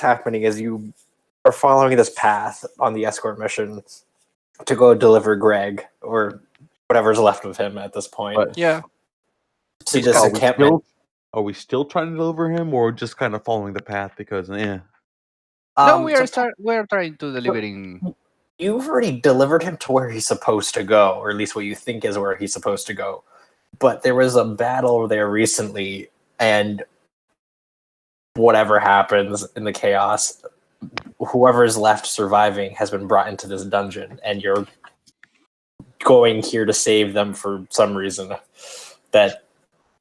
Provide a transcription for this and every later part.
happening is you are following this path on the escort mission to go deliver Greg, or whatever's left of him at this point. But, to this encampment. Are we still trying to deliver him, or just kind of following the path because, No, we are trying to delivering. You've already delivered him to where he's supposed to go, or at least what you think is where he's supposed to go. But there was a battle there recently, and whatever happens in the chaos, whoever's left surviving has been brought into this dungeon, and you're going here to save them for some reason that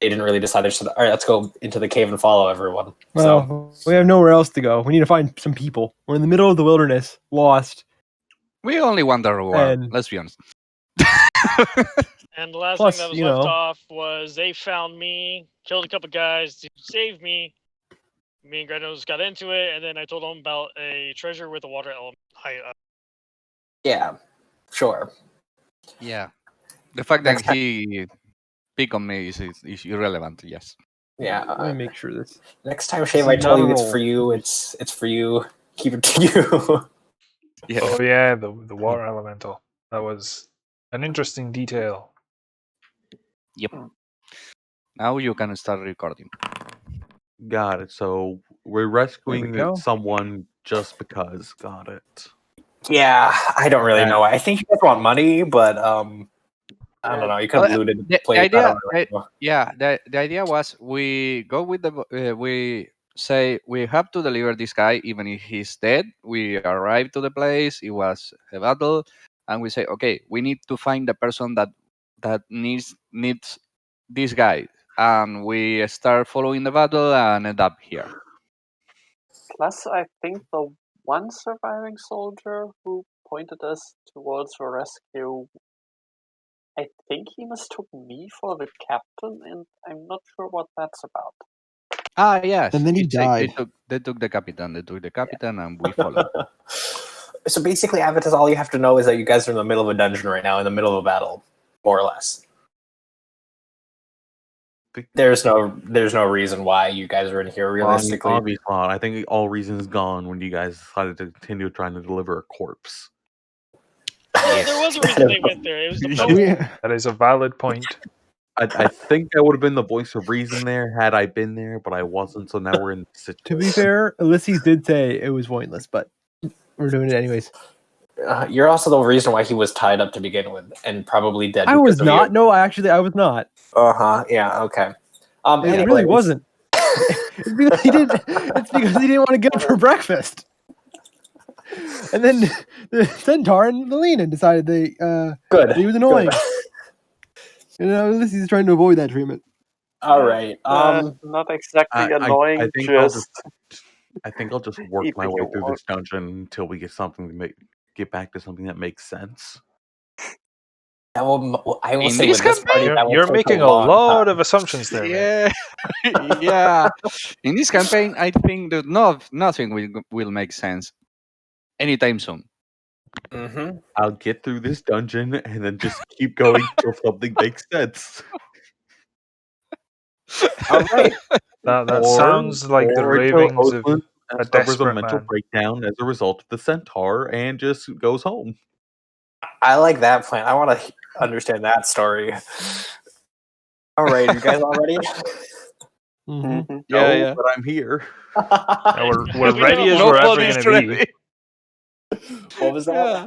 they didn't really decide. They said, all right, let's go into the cave and follow everyone. Well, we have nowhere else to go. We need to find some people. We're in the middle of the wilderness, lost. We only want the reward, let's be honest. And the last thing that was left off was they found me, killed a couple guys to save me. Me and Greganos got into it, and then I told them about a treasure with a water element. Yeah, sure. Yeah. The fact that he picked on me is irrelevant, yes. Yeah. Let me make sure this. Next time, Shave, I tell you it's for you. It's for you. Keep it to you. Yeah. Oh yeah, the water elemental. That was an interesting detail. Yep. Now you can start recording. Got it. So we're rescuing someone just because. Got it. Yeah, I don't really know. I think you guys want money, but I don't know. You could have looted the place. The idea was we go with we say we have to deliver this guy even if he's dead. We arrive to the place. It was a battle, and we say, okay, we need to find the person that needs this guy, and we start following the battle and end up here. Plus, I think the one surviving soldier who pointed us towards a rescue, I think he mistook me for the captain, and I'm not sure what that's about. Ah, yes. And then he died. They took the captain. They took the captain, and we followed. So basically, Avatar, all you have to know is that you guys are in the middle of a dungeon right now, in the middle of a battle, more or less. There's no reason why you guys are in here realistically. I think all reason is gone when you guys decided to continue trying to deliver a corpse. There was a reason they went there. It was the That is a valid point. I think I would have been the voice of reason there had I been there, but I wasn't. So now we're in. To be fair, Ulysses did say it was pointless, but we're doing it anyways. You're also the reason why he was tied up to begin with, and probably dead. I was not. No, I was not. Yeah. Okay. It really wasn't. It's because he didn't want to get up for breakfast. And then the Centaur and the Lena decided he was annoying. And Ulysses is trying to avoid that treatment. All right. Not exactly annoying. I think I'll just work my way through this dungeon until we get back to something that makes sense. I will In say this with this party, You're making a lot of assumptions there. Yeah, yeah. In this campaign, I think that nothing will make sense anytime soon. Mm-hmm. I'll get through this dungeon and then just keep going till something makes sense. All right. That sounds like the ravings of a desperate mental man. breakdown as a result of the centaur and just goes home. I like that plan. I want to understand that story. All right, you guys all ready? Mm-hmm. Yeah. But I'm here. We're ready as we're ever going to be. What was that? Yeah.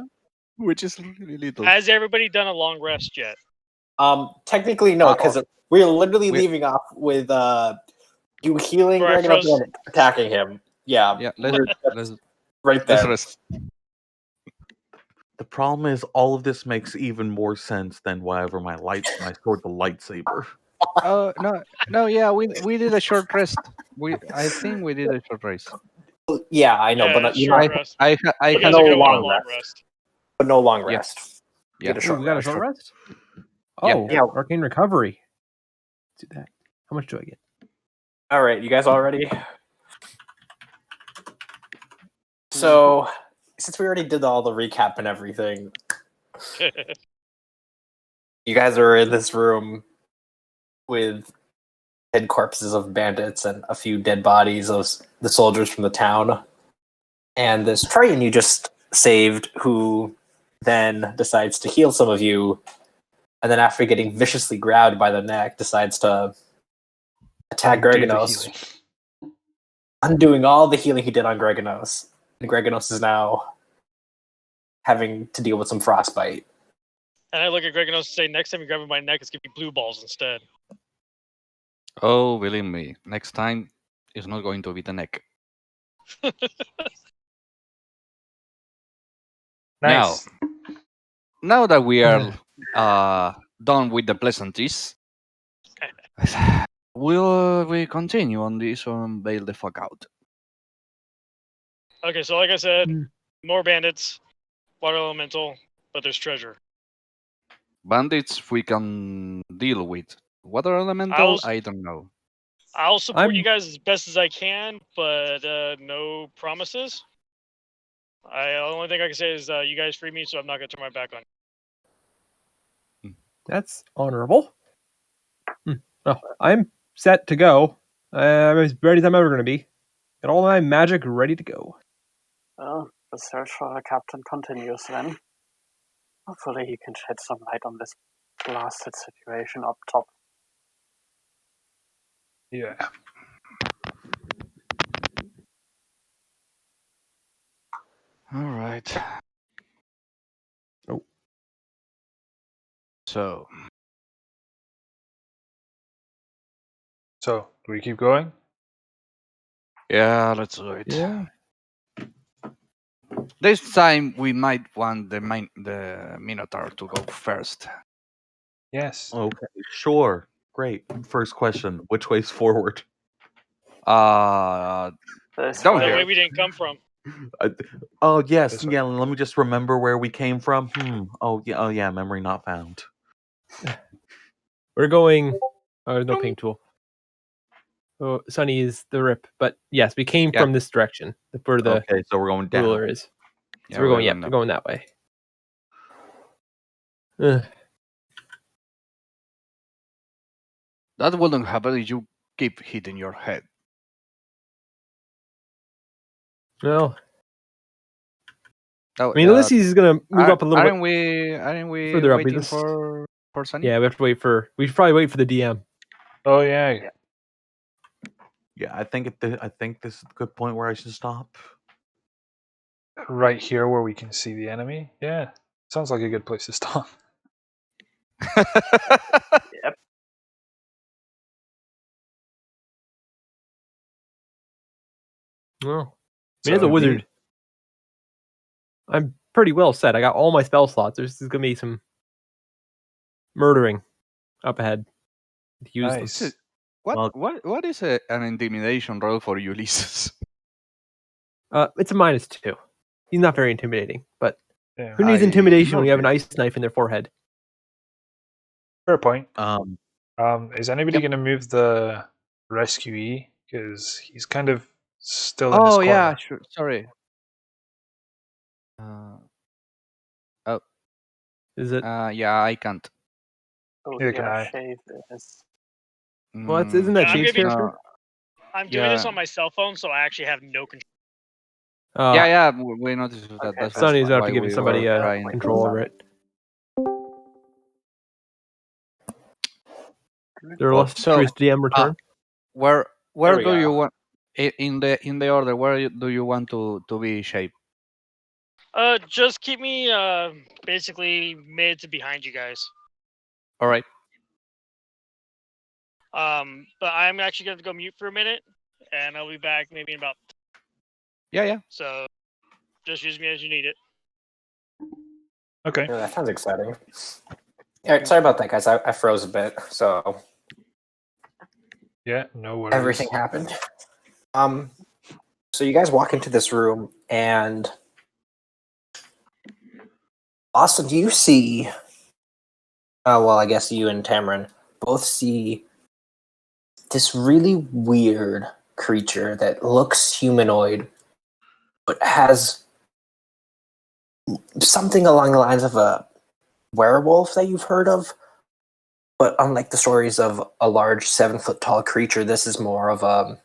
Which is really little. Has everybody done a long rest yet? Technically no, because we're literally leaving off with you healing Greganos and attacking him. Yeah. Let's right there. rest. The problem is, all of this makes even more sense than whatever my sword, the lightsaber. Oh no! Yeah, we did a short rest. I think we did a short rest. Yeah, I know, but you know, I had no long rest. But no long rest. Yeah. We got a short rest. Oh, yeah. Arcane recovery. Let's do that. How much do I get? All right, you guys all ready? So, since we already did all the recap and everything, you guys are in this room with dead corpses of bandits and a few dead bodies of the soldiers from the town And this Triton you just saved, who then decides to heal some of you, and then after getting viciously grabbed by the neck, decides to attack Undo the Greganos, healing. undoing all the healing he did on Greganos. And Greganos is now having to deal with some frostbite. And I look at Greganos and say, next time you grab my neck, it's going to be blue balls instead. Oh, believe me, next time it's not going to be the neck. Nice. Now that we are done with the pleasantries, will we continue on this or bail the fuck out? Okay, so like I said, more bandits, water elemental, but there's treasure. Bandits we can deal with. Water elemental, I don't know. I'll support you guys as best as I can, but no promises. The only thing I can say is you guys free me, so I'm not going to turn my back on you. That's honorable. Oh, I'm set to go. I'm as ready as I'm ever going to be. Got all my magic ready to go. Well, the search for the captain continues then. Hopefully he can shed some light on this blasted situation up top. Yeah. All right. Oh. So, Do we keep going? yeah, let's do it. Yeah. This time we might want the Minotaur to go first. Yes. Okay, sure. Great. First question: which way's forward? Down The here. way we didn't come from. Oh yes, This way. yeah. Let me just remember where we came from. Oh yeah. Memory not found. We're going. Oh, there's no ping tool. Oh, Sunny is the rip. But yes, we came from this direction. Where the Okay, so we're going down. ruler is. So Yeah, we're going, going we're going that way. That wouldn't happen if you keep hitting your head. Well, Oh, I mean, Ulysses is going to move up a little bit. Aren't we further up, waiting this- for Sunny? Yeah, we have to wait for. We should probably wait for the DM. Oh yeah. Yeah, I think this is a good point where I should stop. Right here where we can see the enemy. Yeah. Sounds like a good place to stop. Yep. Well, I mean, as a wizard, I'm pretty well set. I got all my spell slots. There's going to be some murdering up ahead. Use them. Nice. What is an intimidation roll for Ulysses? It's a -2. He's not very intimidating, but Yeah. who needs intimidation when you have an ice knife in their forehead? Fair point. Um, Is anybody going to move the rescuee? Because he's kind of still in his Oh corner. yeah, sure. Sorry. Is it? Yeah, I can't. Oh, Neither can yeah, I. Shave is. Well, isn't that Yeah, I'm Shade's gonna be- character? I'm doing this Yeah. on my cell phone, so I actually have no control. Yeah, we noticed that. Okay, That's Sonny's about why to give we somebody were trying control to- over it. Their illustrious DM return. Where we do you go. want in the order? Where do you want to be shaped? Just keep me basically mid to behind you guys. All right. But I'm actually gonna go mute for a minute, and I'll be back maybe in about. Yeah. So, just use me as you need it. Okay. Yeah, that sounds exciting. Yeah, sorry about that, guys. I froze a bit, so Yeah, no worries. everything happened. So you guys walk into this room, and Austin, do you see? Oh well, I guess you and Tamron both see this really weird creature that looks humanoid, but has something along the lines of a werewolf that you've heard of. But unlike the stories of a large 7-foot tall creature, this is more of a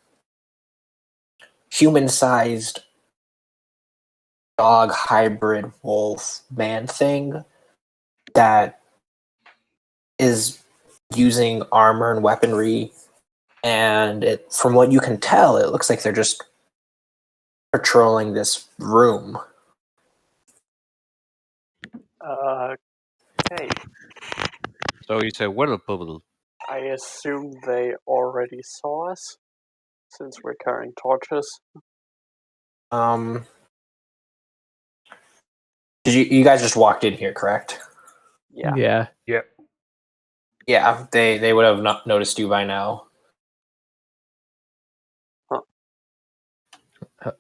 human-sized dog hybrid wolf man thing that is using armor and weaponry, and from what you can tell, it looks like they're just patrolling this room. Okay. So it's a whirlpool. I assume they already saw us, since we're carrying torches. Did you guys just walked in here, correct? Yeah. Yeah. Yep. Yeah, they would have not noticed you by now.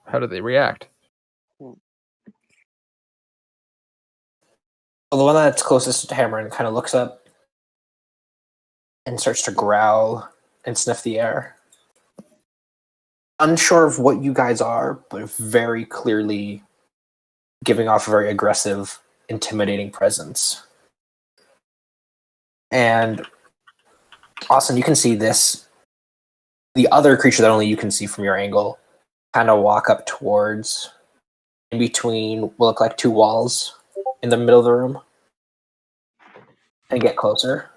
How do they react? Well, the one that's closest to Hammerin kind of looks up and starts to growl and sniff the air. Unsure of what you guys are, but very clearly giving off a very aggressive, intimidating presence. And Austin, you can see this. The other creature that only you can see from your angle kind of walk up towards, in between what look like two walls in the middle of the room, and get closer.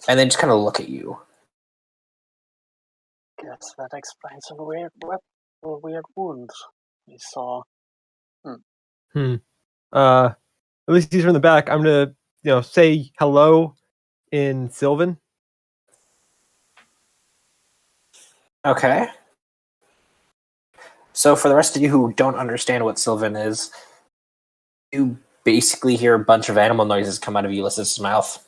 And then just kind of look at you. Guess that explains the weird wounds we saw. At least he's from the back. I'm gonna, say hello in Sylvan. Okay. So for the rest of you who don't understand what Sylvan is, you basically hear a bunch of animal noises come out of Ulysses' mouth.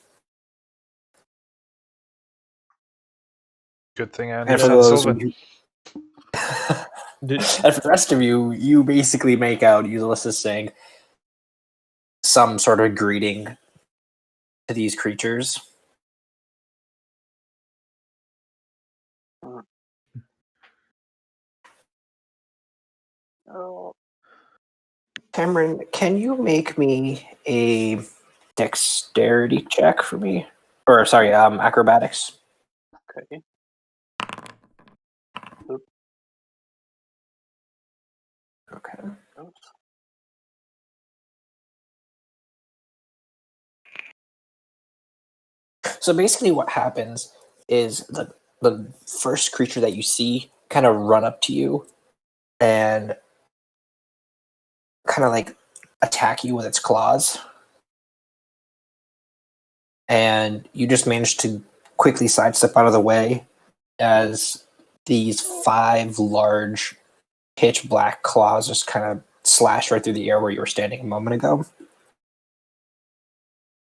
Good thing I And for understand those Sylvan. and for the rest of you, you basically make out Ulysses saying some sort of greeting to these creatures. Oh, Cameron, can you make me a dexterity check for me? Or sorry, acrobatics. okay. Okay. Oops. So basically what happens is the first creature that you see kind of run up to you and kind of like attack you with its claws. And you just manage to quickly sidestep out of the way as these 5 large pitch black claws just kind of slash right through the air where you were standing a moment ago.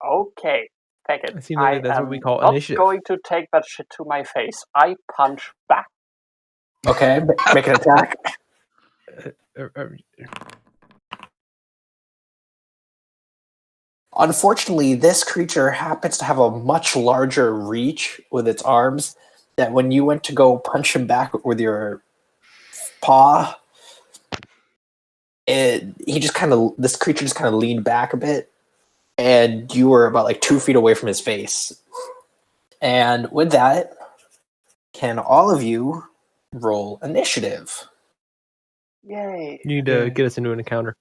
Okay, take it. I seem like that's what we call not initiative. going to take that shit to my face. I punch back. Okay, make an attack. Unfortunately, this creature happens to have a much larger reach with its arms that when you went to go punch him back with your paw, this creature just kind of leaned back a bit, and you were about like 2 feet away from his face. And with that, can all of you roll initiative? Yay. You need to get us into an encounter.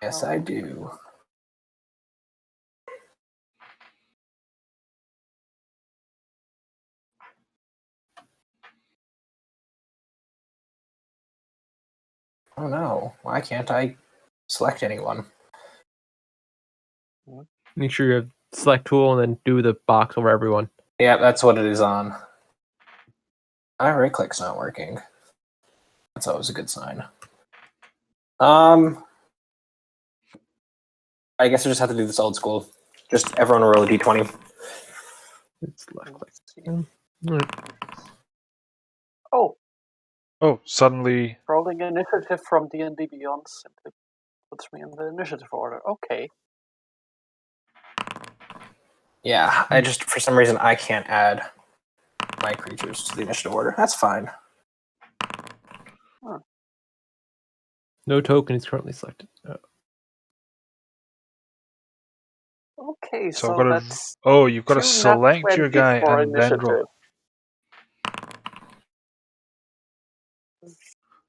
Yes, I do. Oh no, why can't I select anyone? Make sure you have select tool and then do the box over everyone. Yeah, that's what it is on. My right click's not working. That's always a good sign. I guess I just have to do this old school. Just everyone roll a d20. It's left click. Oh, suddenly Rolling initiative from D&D Beyond simply puts me in the initiative order. Okay. Yeah, I just, for some reason, I can't add my creatures to the initiative order. That's fine. No token is currently selected. Okay, So so I've got to. that's Oh, you've got to 2 nat select your 20 guy for and then roll. initiative.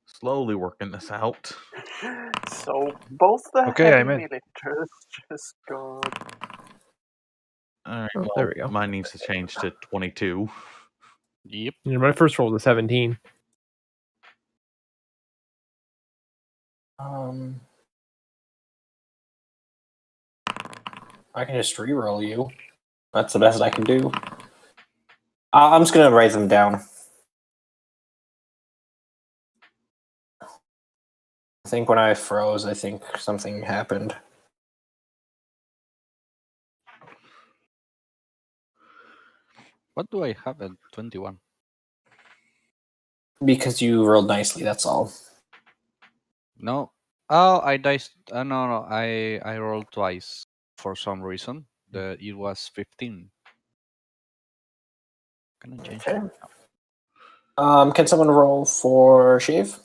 Slowly working this out. So both the Okay, heavy I'm in. melee just got. All right, Oh, well, there we go. mine needs to change to 22. Yep. Yeah, my first roll was a 17. I can just re-roll you. That's the best I can do. I'm just gonna write them down. I think when I froze, I think something happened. What do I have at 21? Because you rolled nicely, that's all. No. Oh, I diced. No. I rolled twice for some reason. It was 15. Can I change Okay. it? No. Can someone roll for Shave?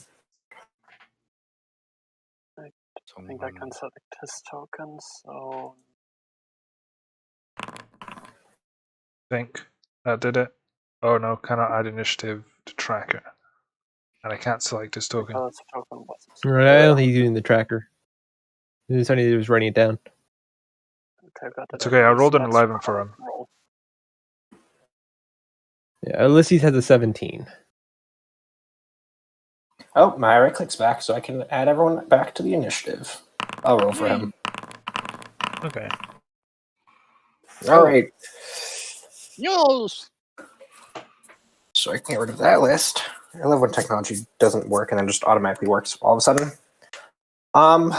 I think I can select his tokens, so. Think that did it. Oh no, cannot add initiative to tracker. And I can't select his token. Because token was. Right, I don't think he's using the tracker. He's only was writing it down. Okay, got It's it okay, I anyways. rolled an That's 11 what for I'll him. roll. Yeah, Ulysses has a 17. Oh, my right click's back, so I can add everyone back to the initiative. I'll roll for him. Okay. All right. Yes. So I can get rid of that list. I love when technology doesn't work and then just automatically works all of a sudden. All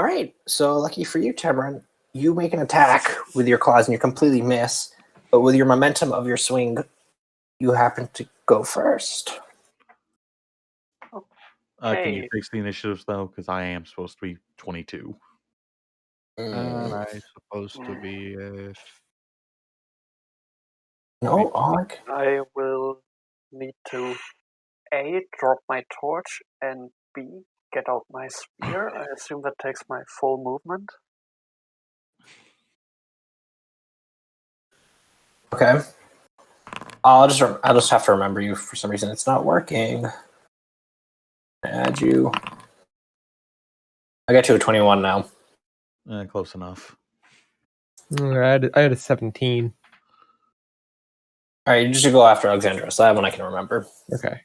right. So lucky for you, Tamarin, you make an attack with your claws and you completely miss. But with your momentum of your swing, you happen to go first. Can you Hey. fix the initiatives though? Because I am supposed to be 22. And I'm supposed to be. No, Ark. I will need to A, drop my torch, and B, get out my spear. I assume that takes my full movement. Okay. I'll just have to remember you for some reason. It's not working. Add you. I got you a 21 now. Close enough. I had a 17. All right, you just go after Alexandra. So that one I can remember. Okay.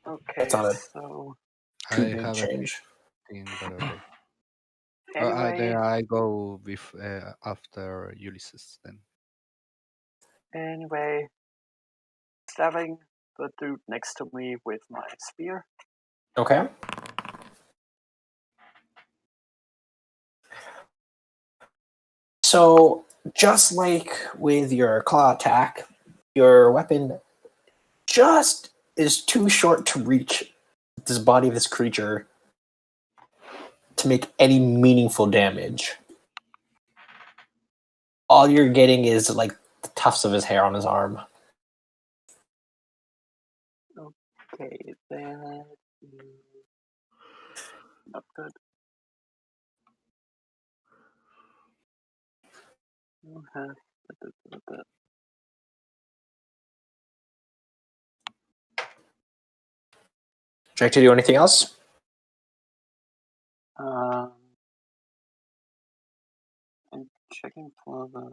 Okay, That's not a so I too big have a change. 15, but okay. anyway, Then I go after Ulysses then. anyway, stabbing the dude next to me with my spear. Okay. So, just like with your claw attack, your weapon just is too short to reach this body of this creature to make any meaningful damage. All you're getting is like the tufts of his hair on his arm. Okay, that is not good. Would you like to do anything else? I'm checking for the.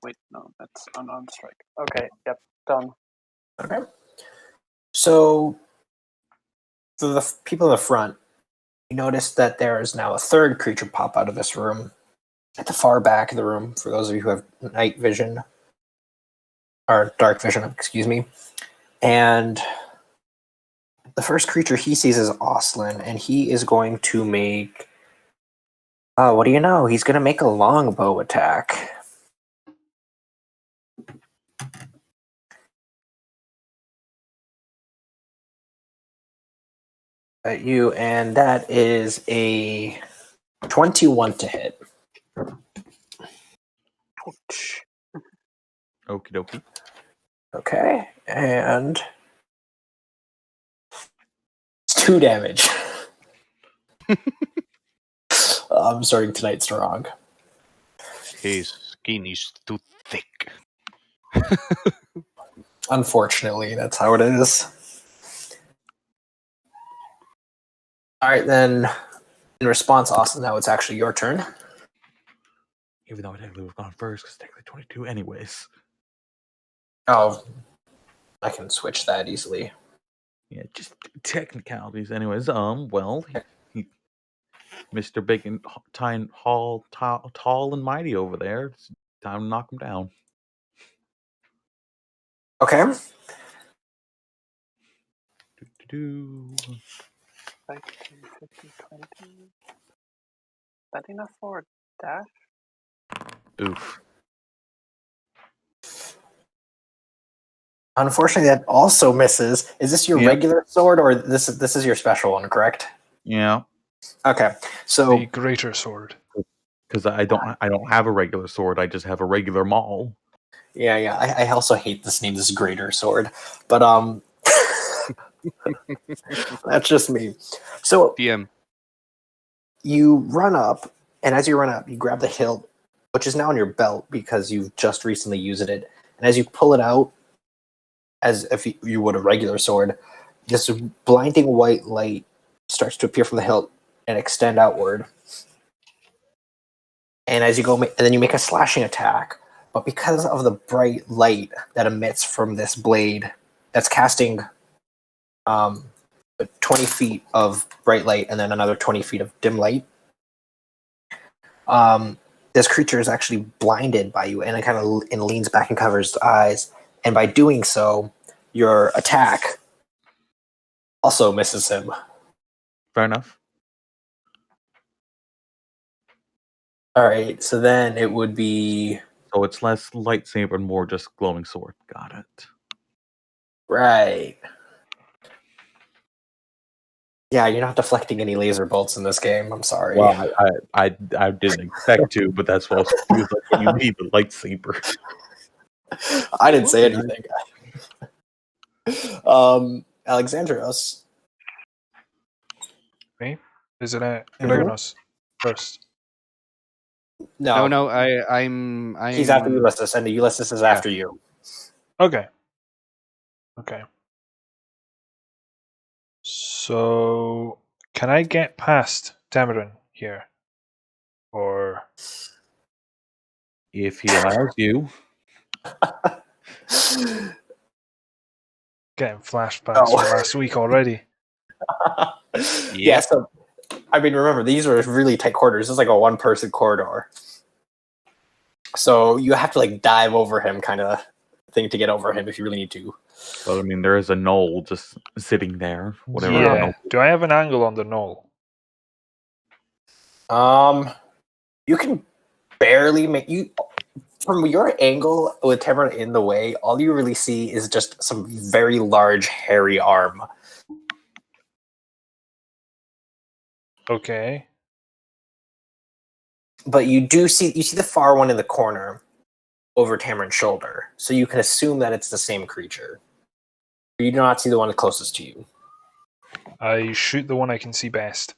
Wait, no, that's unarmed strike. Okay, yep, done. Okay. So, for the people in the front, you notice that there is now a third creature pop out of this room at the far back of the room, for those of you who have night vision, or dark vision, excuse me. And the first creature he sees is Oslin, and he is going to make... Oh, what do you know? He's going to make a longbow attack. At you, and that is a 21 to hit. Ouch. Okie dokie. Okay, and it's 2 damage. I'm starting tonight strong. His skin is too thick. Unfortunately, that's how it is. All right, then. In response, Austin, now it's actually your turn. Even though I technically would have gone first, because technically 22 anyways. Oh, I can switch that easily. Yeah, just technicalities. Anyways, well, Mr. Big and tall and mighty over there. It's time to knock him down. Okay. 15, 15, 20. That enough for a dash? Oof. Unfortunately, that also misses. Is this your Yep. regular sword, or this is your special one? Correct. Yeah, Okay. So The greater sword. because I don't have a regular sword. I just have a regular maul. yeah. I also hate this name, this greater sword, but that's just me. So TM. you run up, and as you run up, you grab the hilt, which is now on your belt because you've just recently used it. And as you pull it out, as if you would a regular sword, this blinding white light starts to appear from the hilt and extend outward. And as you go, and then you make a slashing attack, but because of the bright light that emits from this blade, that's casting 20 feet of bright light and then another 20 feet of dim light. This creature is actually blinded by you, and it kind of leans back and covers its eyes. And by doing so, your attack also misses him. Fair enough. All right, so then it would be So it's less lightsaber and more just glowing sword. Got it. right. Yeah, you're not deflecting any laser bolts in this game. I'm sorry. Well, I didn't expect to, but that's what I was confused. Like, what do you need the lightsaber? I didn't say anything. Alexandros. Me? Is it Greganos first? No, I'm. He's after Ulysses, and Ulysses is after you. Okay. So, can I get past Tamarin here? Or If he allows you. getting flashbacks from last week already? Yeah, so I mean, remember, these are really tight quarters. It's like a one-person corridor. So you have to like dive over him kind of thing to get over him if you really need to. But I mean, there is a knoll just sitting there. Whatever. Yeah. Do I have an angle on the knoll? You can barely make you from your angle with Tamarin in the way. All you really see is just some very large, hairy arm. Okay. But you see the far one in the corner over Tamarin's shoulder, so you can assume that it's the same creature. You do not see the one closest to you. I shoot the one I can see best.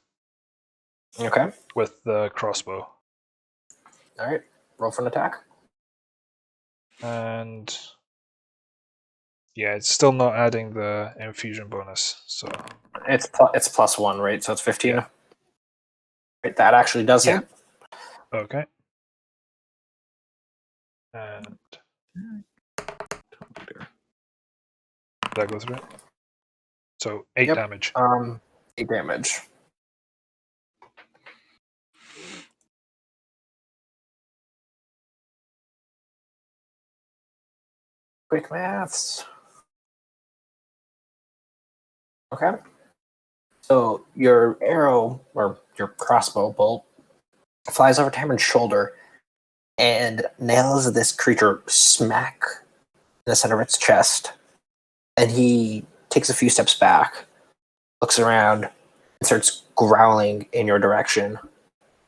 Okay. With the crossbow. All right. Roll for an attack. And yeah, it's still not adding the infusion bonus. So it's +1, right? So it's 15. Yeah. Right, that actually does hit. Okay. And that goes through. So 8 damage. 8 damage. Quick maths. Okay. So your arrow or your crossbow bolt flies over Tamarin's shoulder and nails this creature smack in the center of its chest. And he takes a few steps back, looks around, and starts growling in your direction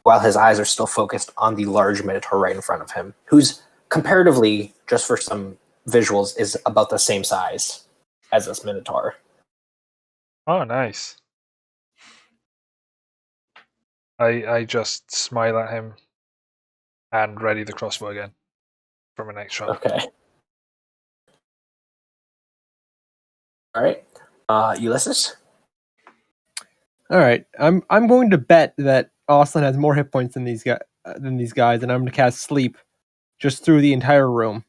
while his eyes are still focused on the large minotaur right in front of him, who's comparatively, just for some visuals, is about the same size as this minotaur. Oh, nice. I just smile at him and ready the crossbow again for my next shot. Okay. All right. Ulysses? All right, I'm going to bet that Austin has more hit points than these guys, and I'm going to cast Sleep just through the entire room.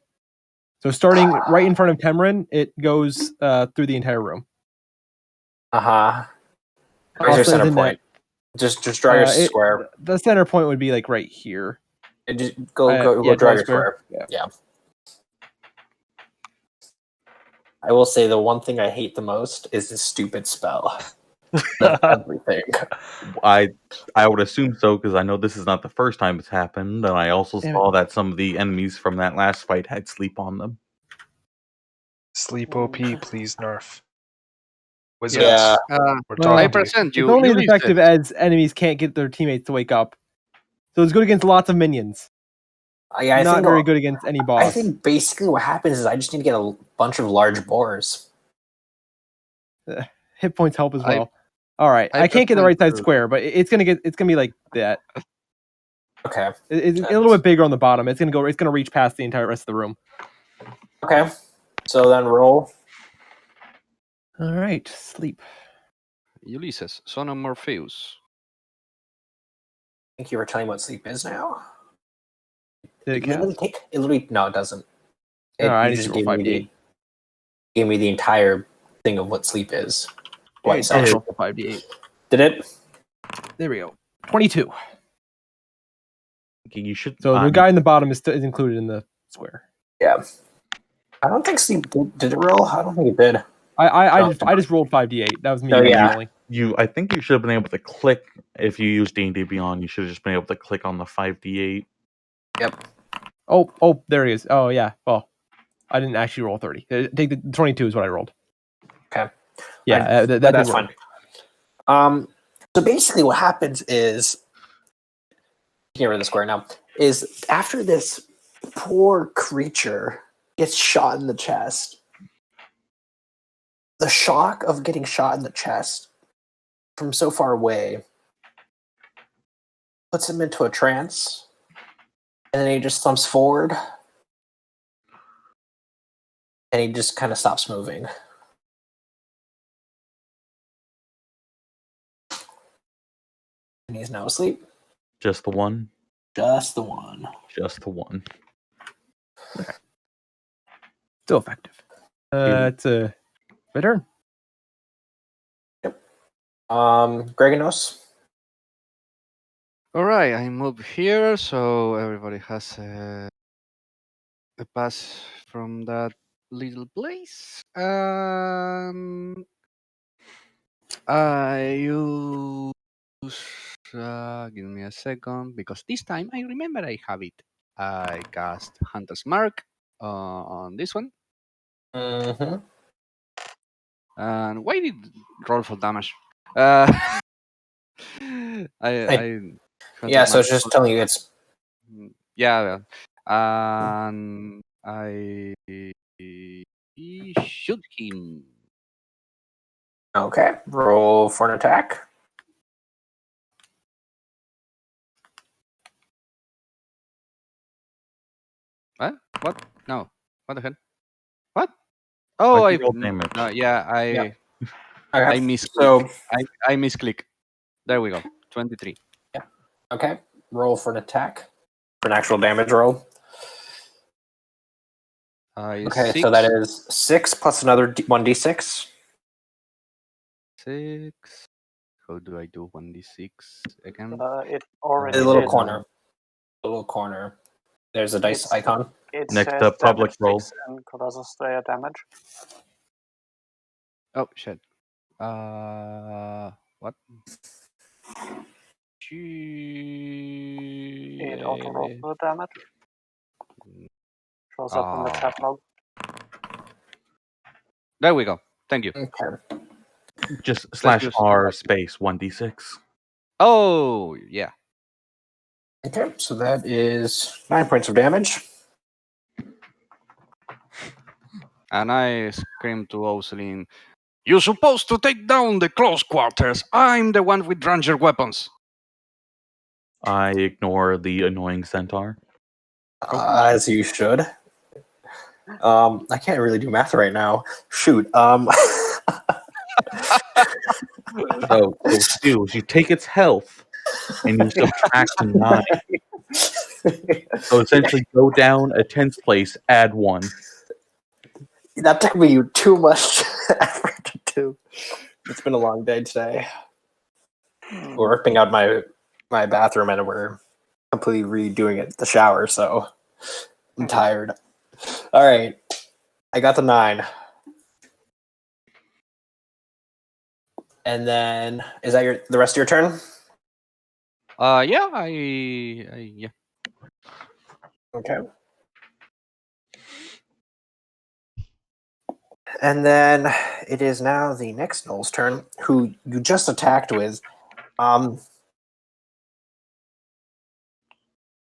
So starting right in front of Temrin, it goes through the entire room. Uh-huh. Where's your center point? Just draw your square. The center point would be like right here. And just go draw your square. Yeah. I will say the one thing I hate the most is this stupid spell. Everything. I would assume so, because I know this is not the first time it's happened, and I also saw that some of the enemies from that last fight had sleep on them. Sleep OP, please nerf. Wizards. Yeah. We're talking to you. It's only as effective as enemies can't get their teammates to wake up. So it's good against lots of minions. Yeah, Not very good against any boss. I think basically what happens is I just need to get a bunch of large boars. Hit points help as well. All right, I can't get the right side square, but it's gonna be like that. Okay. It's a little bit bigger on the bottom. It's gonna reach past the entire rest of the room. Okay. So then roll. All right, Sleep. Ulysses, son of Morpheus. I think you were telling what sleep is now. Did it count? No, it doesn't. I just gave me the entire thing of what sleep is. What it's actually 5d8. Did it? There we go. 22. Okay, you should. So the guy in the bottom is included in the square. Yeah. I don't think sleep did it roll. I don't think it did. I just rolled 5d8. That was me. Yeah. I think you should have been able to click if you used D&D Beyond. You should have just been able to click on the 5d8. Yep. Oh, there he is. Oh yeah. Well, I didn't actually roll 30. Take the 22 is what I rolled. Okay. Yeah, that's fine. So basically, what happens is, get rid of the square now. Is after this poor creature gets shot in the chest, the shock of getting shot in the chest from so far away puts him into a trance, and then he just thumps forward, and he just kind of stops moving. And he's now asleep. Just the one? Just the one. Just the one. Okay. Still effective. It's a my turn. Yep. Greganos. All right, I move here, so everybody has a pass from that little place. I use. Give me a second, because this time I remember I have it. I cast Hunter's Mark on this one. Mm-hmm. And why did roll for damage? Yeah, so it's just telling you it's. Yeah, and I shoot him. Okay, roll for an attack. What? No. What the hell? What? Oh, I rolled damage. Okay. I misclick. I misclick. There we go. 23. Yeah. Okay. Roll for an attack. For an actual damage roll. Okay, 6. so that is 6 plus another 1d6. 6. How do I do 1d6 again? It already A little did. corner. A little corner. There's a dice icon. It Next says up, public damage roll. takes and Colossus Slayer damage. Oh, shit. What? It auto rolls the damage. Shows up in the chat log. There we go. Thank you. Okay. Just /r space 1d6. Oh, yeah. Okay, so that is 9 points of damage. And I scream to Oselin, "You're supposed to take down the close quarters. I'm the one with ranger weapons." I ignore the annoying centaur. As you should. I can't really do math right now. Shoot. So you take its health and you subtract 9. So essentially, go down a 10th place, add 1. That took me too much effort to do. It's been a long day today. We're ripping out my bathroom and we're completely redoing it, the shower, so I'm tired. All right. I got the 9. And then, is that the rest of your turn? Yeah, yeah. Okay. And then it is now the next Knoll's turn, who you just attacked with.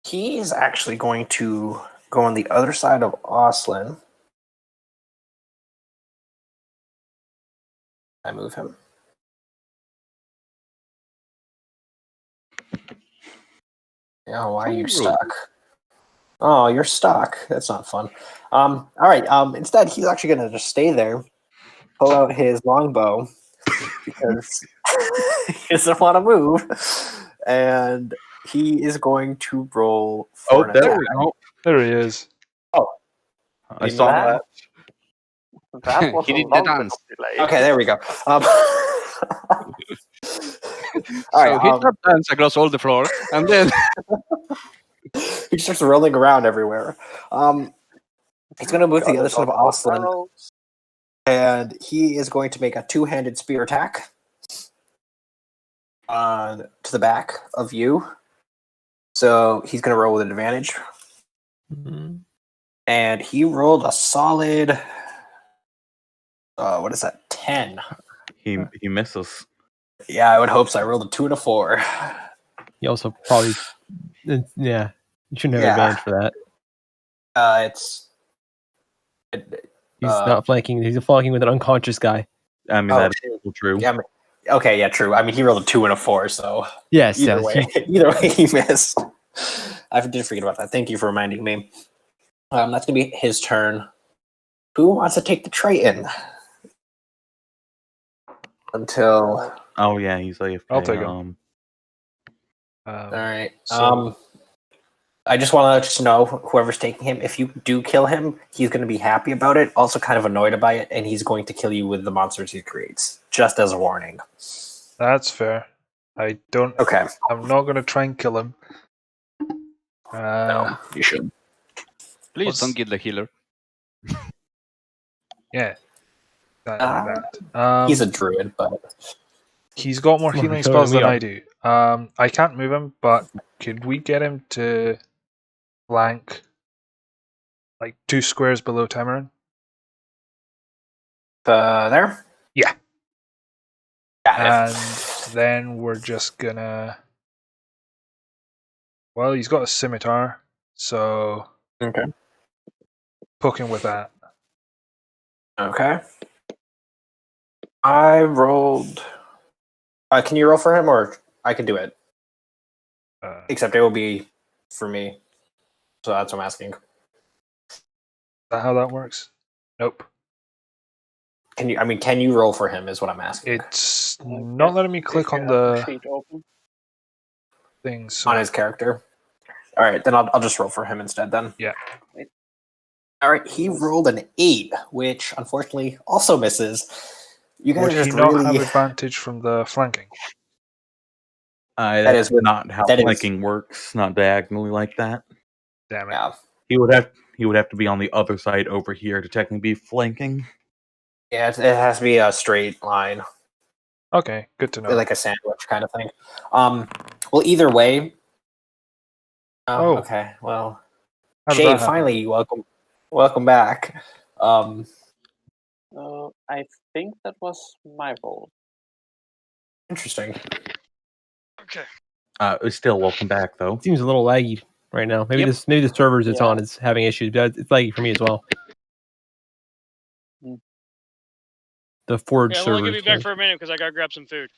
He is actually going to go on the other side of Oslin. I move him. Yeah, why are you stuck? Oh, you're stuck. That's not fun. All right. Instead, he's actually going to just stay there, pull out his longbow because he doesn't want to move, and he is going to roll for an attack. There he is. Oh, I saw that. That was He a did the long dance. delay. Okay, there we go. All So right. he dropped dance across all the floor, and then He starts rolling around everywhere. He's going to move to the other side of Oslin, and he is going to make a 2-handed spear attack to the back of you. So he's going to roll with an advantage. Mm-hmm. And he rolled a solid, what is that, 10. He misses. Yeah, I would hope so. I rolled a 2 and a 4. You also probably, yeah, you shouldn't have advantage for that. He's not flanking. He's flanking with an unconscious guy. I mean, that's true. Yeah. Okay, yeah, true. I mean, he rolled a 2 and a 4, so Yes, either way, he missed. I did forget about that. Thank you for reminding me. That's gonna be his turn. Who wants to take the Triton? Until oh yeah, he's AFK. I'll take him. All right. So- I just want to let you know, whoever's taking him, if you do kill him, he's going to be happy about it, also kind of annoyed by it, and he's going to kill you with the monsters he creates, just as a warning. That's fair. Okay. I'm not going to try and kill him. No, you should. please don't kill the healer. Yeah. That. He's a druid, but He's got more Well, healing so spells we than are. I do. I can't move him, but could we get him to flank like 2 squares below Tamarin? there? Yeah. Yeah. And then we're just gonna. Well, he's got a scimitar, so Okay. poke him with that. Okay. I rolled. Can you roll for him, or I can do it? Except it will be for me. So that's what I'm asking. Is that how that works? Nope. Can you roll for him? Is what I'm asking. It's not letting me click on the thing. So On his character. All right, then I'll just roll for him instead. Then. Yeah. All right, he rolled an 8, which unfortunately also misses. You guys would are he just not really... have advantage from the flanking? That is not how flanking works. Not diagonally like that. Damn it. Yeah. He would have to be on the other side over here to technically be flanking. Yeah, it has to be a straight line. Okay, good to know. Like a sandwich kind of thing. Well, either way. Oh. Okay. Well, How did that Shade, happen? finally, welcome back. I think that was my role. Interesting. Okay. Still welcome back though. It seems a little laggy right now. Maybe maybe the servers it's on is having issues, but it's laggy for me as well. The Forge Yeah, I'm servers. only gonna be back for a minute because I gotta grab some food.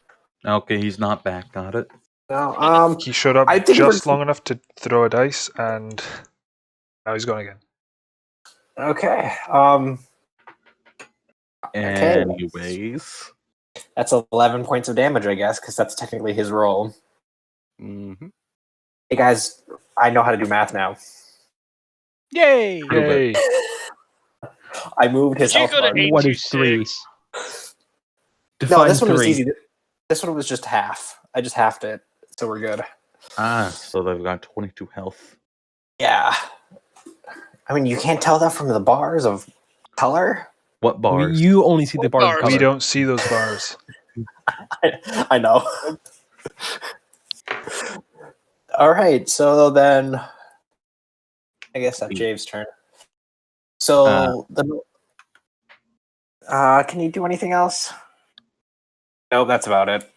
Okay, he's not back. Got it. No, He showed up I think just we're- long enough to throw a dice, and now he's gone again. okay. Okay. Anyways. That's 11 points of damage, I guess, because that's technically his roll. Mm-hmm. Hey guys, I know how to do math now. Yay! Prove it. Yay! I moved his Did you health go to bar. 8 What to is 3? 6? No, Define this one was 3. easy. This one was just half. I just halved it, so we're good. So they've got 22 health. Yeah. I mean, you can't tell that from the bars of color. What bars? You only see the What bars. bars? We color. don't see those bars. I know. All right, so then I guess that's Jave's turn. So can you do anything else? No, that's about it.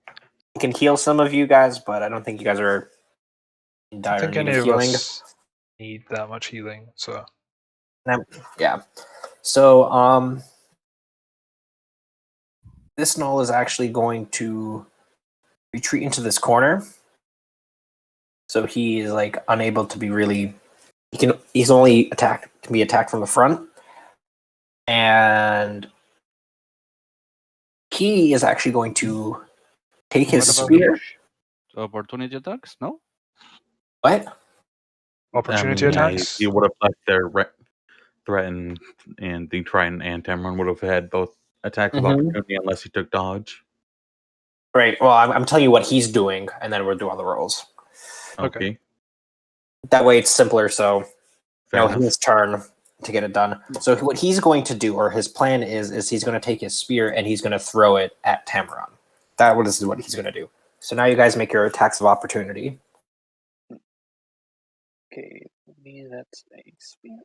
I can heal some of you guys, but I don't think you guys are in I dire think need any of of healing. us need that much healing, so Yeah. So this Null is actually going to retreat into this corner. So he is like unable to be really. He's only can be attacked from the front, and he is actually going to take his What about spear. opportunity attacks? No. What? opportunity yeah, attacks. You would have left their threaten, and the Triton and Tamron would have had both attacks of Mhm. opportunity unless he took dodge. Right. Well, I'm telling you what he's doing, and then we'll do all the rolls. Okay. That way, it's simpler. So, Fair enough. his turn to get it done. So, what he's going to do, or his plan is he's going to take his spear and he's going to throw it at Tamron. That is what he's going to do. So now you guys make your attacks of opportunity. Okay, for me that's a spear.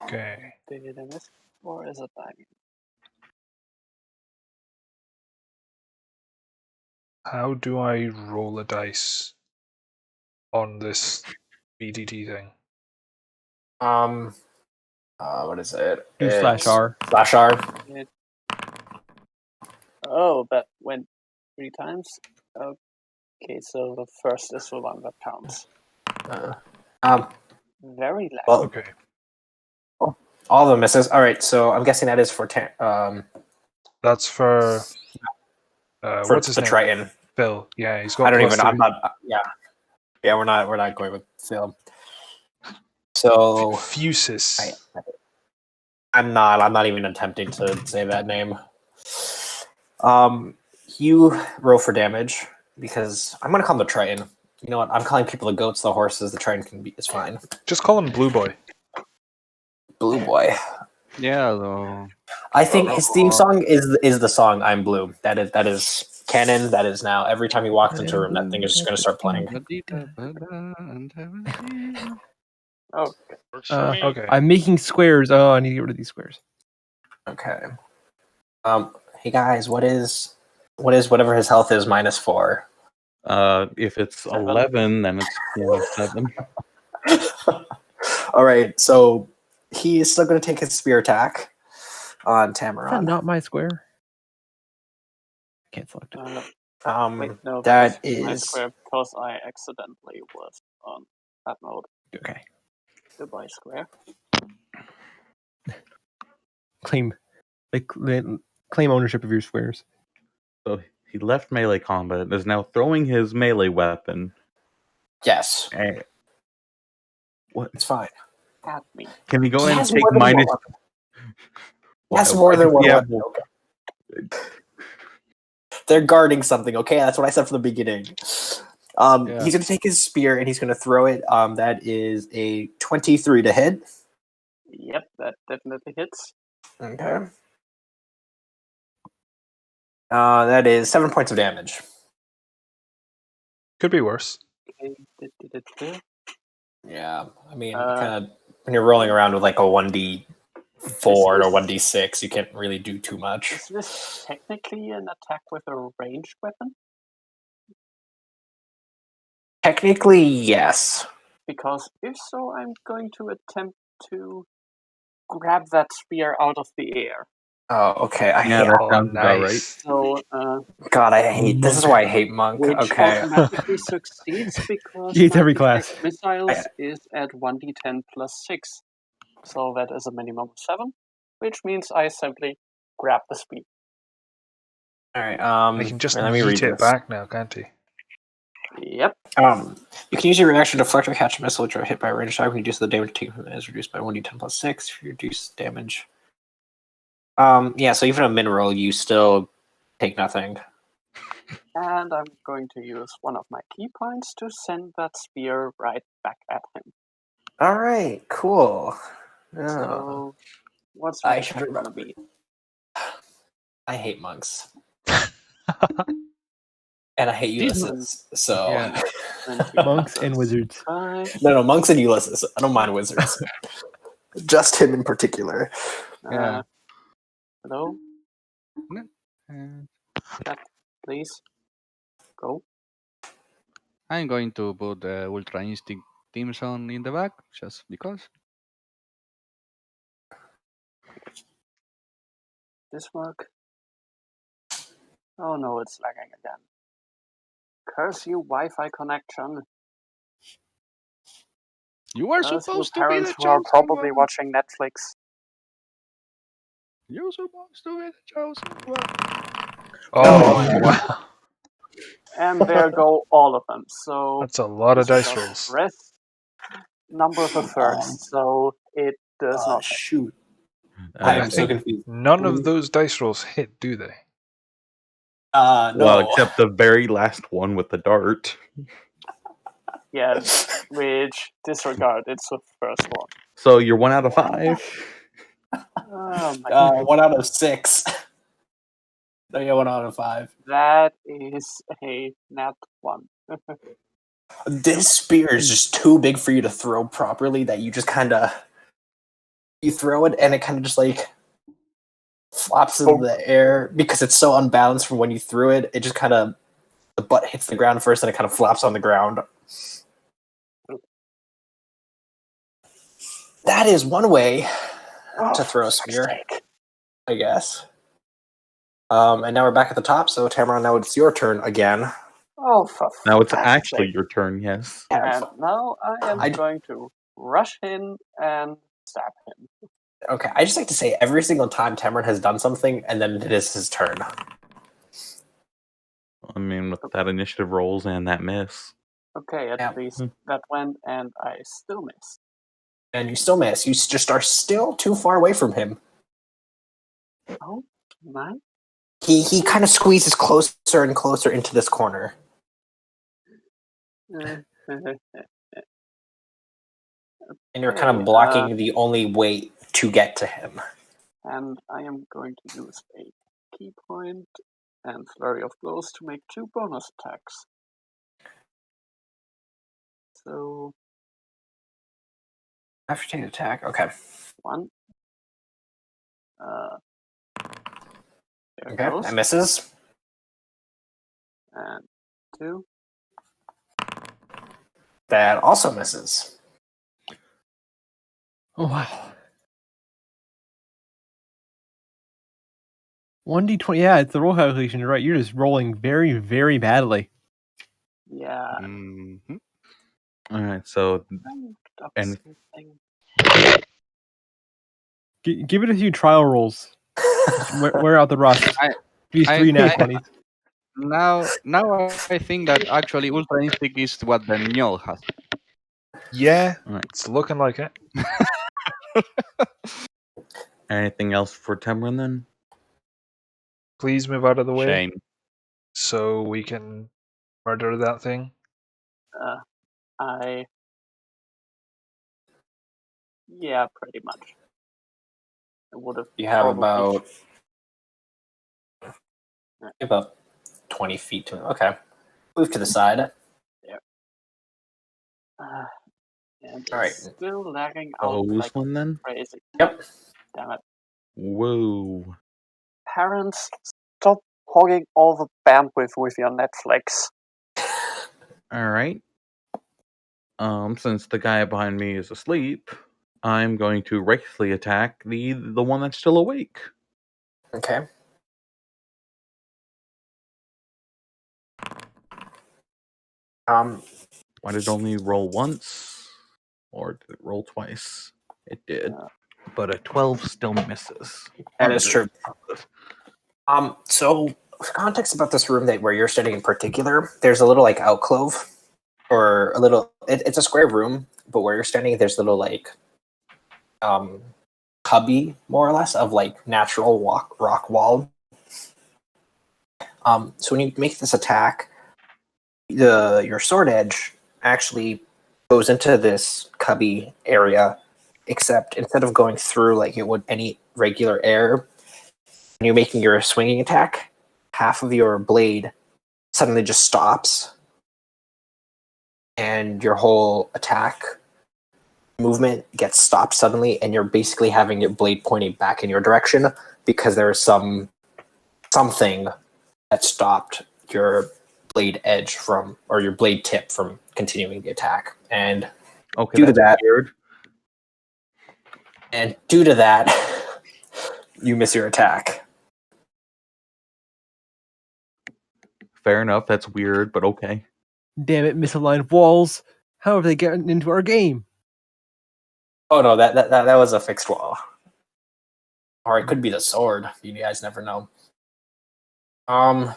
Okay. Did I miss? Or is it diving? How do I roll a dice on this BDT thing? What is it? Do It's /R. /R. Oh, that went 3 times? Okay, so the first is the one that counts. Very loud. Well, Okay. all of them misses. All right, so I'm guessing that is for That's for what's his the name? Triton. Phil. Yeah, he's got. I don't plus even. I'm three. not. Yeah. We're not going with Phil. So Phusis. I'm not even attempting to say that name. You roll for damage because I'm gonna call him the Triton. You know what? I'm calling people the goats, the horses. The Triton can be. It's fine. Just call him Blue Boy. Blue Boy. Yeah, though. I think his theme song is the song "I'm Blue." That is canon. That is now. Every time he walks into a room, that thing is just gonna start playing. Oh, Works for me. Okay. I'm making squares. Oh, I need to get rid of these squares. Okay. Hey guys, what is whatever his health is -4? If it's 11, then it's 7. All right, so he is still going to take his spear attack on Is that Tamaron. not my square? Can't select it. wait, no, that is my is square because I accidentally was on that mode. Okay. Goodbye, square. Claim ownership of your squares. So he left melee combat and is now throwing his melee weapon. yes. What? It's fine. At me. Can he go He ahead and has take more than one minus? weapon. He has more than one Yeah, weapon. Okay. They're guarding something. Okay, that's what I said from the beginning. He's going to take his spear and he's going to throw it. That is a 23 to hit. Yep, that definitely hits. Okay. That is 7 points of damage. Could be worse. Okay. Yeah, I mean, kind of when you're rolling around with like a 1d4 or 1d6, you can't really do too much. Is this technically an attack with a ranged weapon? Technically, yes. Because if so, I'm going to attempt to grab that spear out of the air. Oh, okay. Yeah, that sounds about right. nice. So, God, I hate. This is why I hate Monk. which Okay. automatically succeeds because He hates my every detect class. missiles is at 1d10 plus 6. So that is a minimum of 7, which means I simply grab the speed. All right. He can just let me read yeet it this. back now, can't he? Yep. You can use your reaction to deflect or catch a missile which are hit by a range attack. Reduce the damage taken from it is reduced by 1d10 plus 6. If you reduce damage. Yeah, so even a min roll, you still take nothing. And I'm going to use one of my key points to send that spear right back at him. All right, cool. So, what's my check gonna be? I hate monks. And I hate Ulysses, so... Yeah. Monks and wizards. No, monks and Ulysses. I don't mind wizards. Just him in particular. Yeah. Hello? Uh, Chat, please. Go. I'm going to put the Ultra Instinct Team Zone in the back, just because. This work? Oh no, it's lagging again. Curse you, Wi-Fi connection. You are Curse supposed you to be parents the who are chosen probably one. watching Netflix. You're supposed to be the chosen one. Oh, wow. And there go all of them. So That's a lot of this dice is a rolls. rest number of a first, so it does not hit. Shoot. I I'm so think confused. none of those dice rolls hit, do they? No. Well, except the very last one with the dart. Yeah, which disregard, it's the first one. So you're 1 out of 5. Oh my 1 out of 6. No, yeah, 1 out of 5. That is a nat 1. This spear is just too big for you to throw properly that you just kind of... You throw it and it kind of just like flops in the air because it's so unbalanced from when you threw it. It just kind of... The butt hits the ground first and it kind of flops on the ground. That is one way to throw a spear, I guess. And now we're back at the top, so Tamaran, now it's your turn again. Oh, for Now it's fuck's actually sake. your turn, yes. And now I am going to rush in and stab him. Okay, I just like to say every single time Tamaran has done something, and then it is his turn. I mean, with that initiative rolls and that miss. Okay, at least that went, and I still miss. And you still miss. You just are still too far away from him. Oh, my. He kind of squeezes closer and closer into this corner. And you're kind of blocking the only way to get to him. And I am going to use a key point and flurry of blows to make 2 bonus attacks. So... After taking an attack, okay. 1. There Okay, goes. that misses. And 2. That also misses. Oh, wow. 1d20. Yeah, it's the roll calculation. You're right. You're just rolling very, very badly. Yeah. Mm-hmm. All right, so... And give it a few trial rolls. Wear out the rust. These 3 nat 20s. Now I think that actually Ultra Instinct is what the Mjol has. Yeah, it's looking like it. Anything else for Tamaran then? Please move out of the way. Shane. So we can murder that thing. Yeah, pretty much. I would have. You have about 20 feet to... Okay. Move to the side. There. And all right. Still lagging out like one then? Crazy. Yep. Damn it. Whoa. Parents, stop hogging all the bandwidth with your Netflix. All right. Since the guy behind me is asleep, I'm going to recklessly attack the one that's still awake. Okay. Why did it only roll once? Or did it roll twice? It did. But a 12 still misses. That is true. So for context about this room where you're standing in particular, there's a little like alcove, or a little. It's a square room, but where you're standing, there's a little like cubby, more or less, of like natural rock wall. So when you make this attack, your sword edge actually goes into this cubby area, except instead of going through like it would any regular air, when you're making your swinging attack, half of your blade suddenly just stops, and your whole attack movement gets stopped suddenly, and you're basically having your blade pointing back in your direction because there's something that stopped your blade edge or your blade tip from continuing the attack. And due to that, you miss your attack. Fair enough. That's weird, but okay. Damn it, misaligned walls. How have they gotten into our game? Oh no, that was a fixed wall. Or it could be the sword. You guys never know. Alright,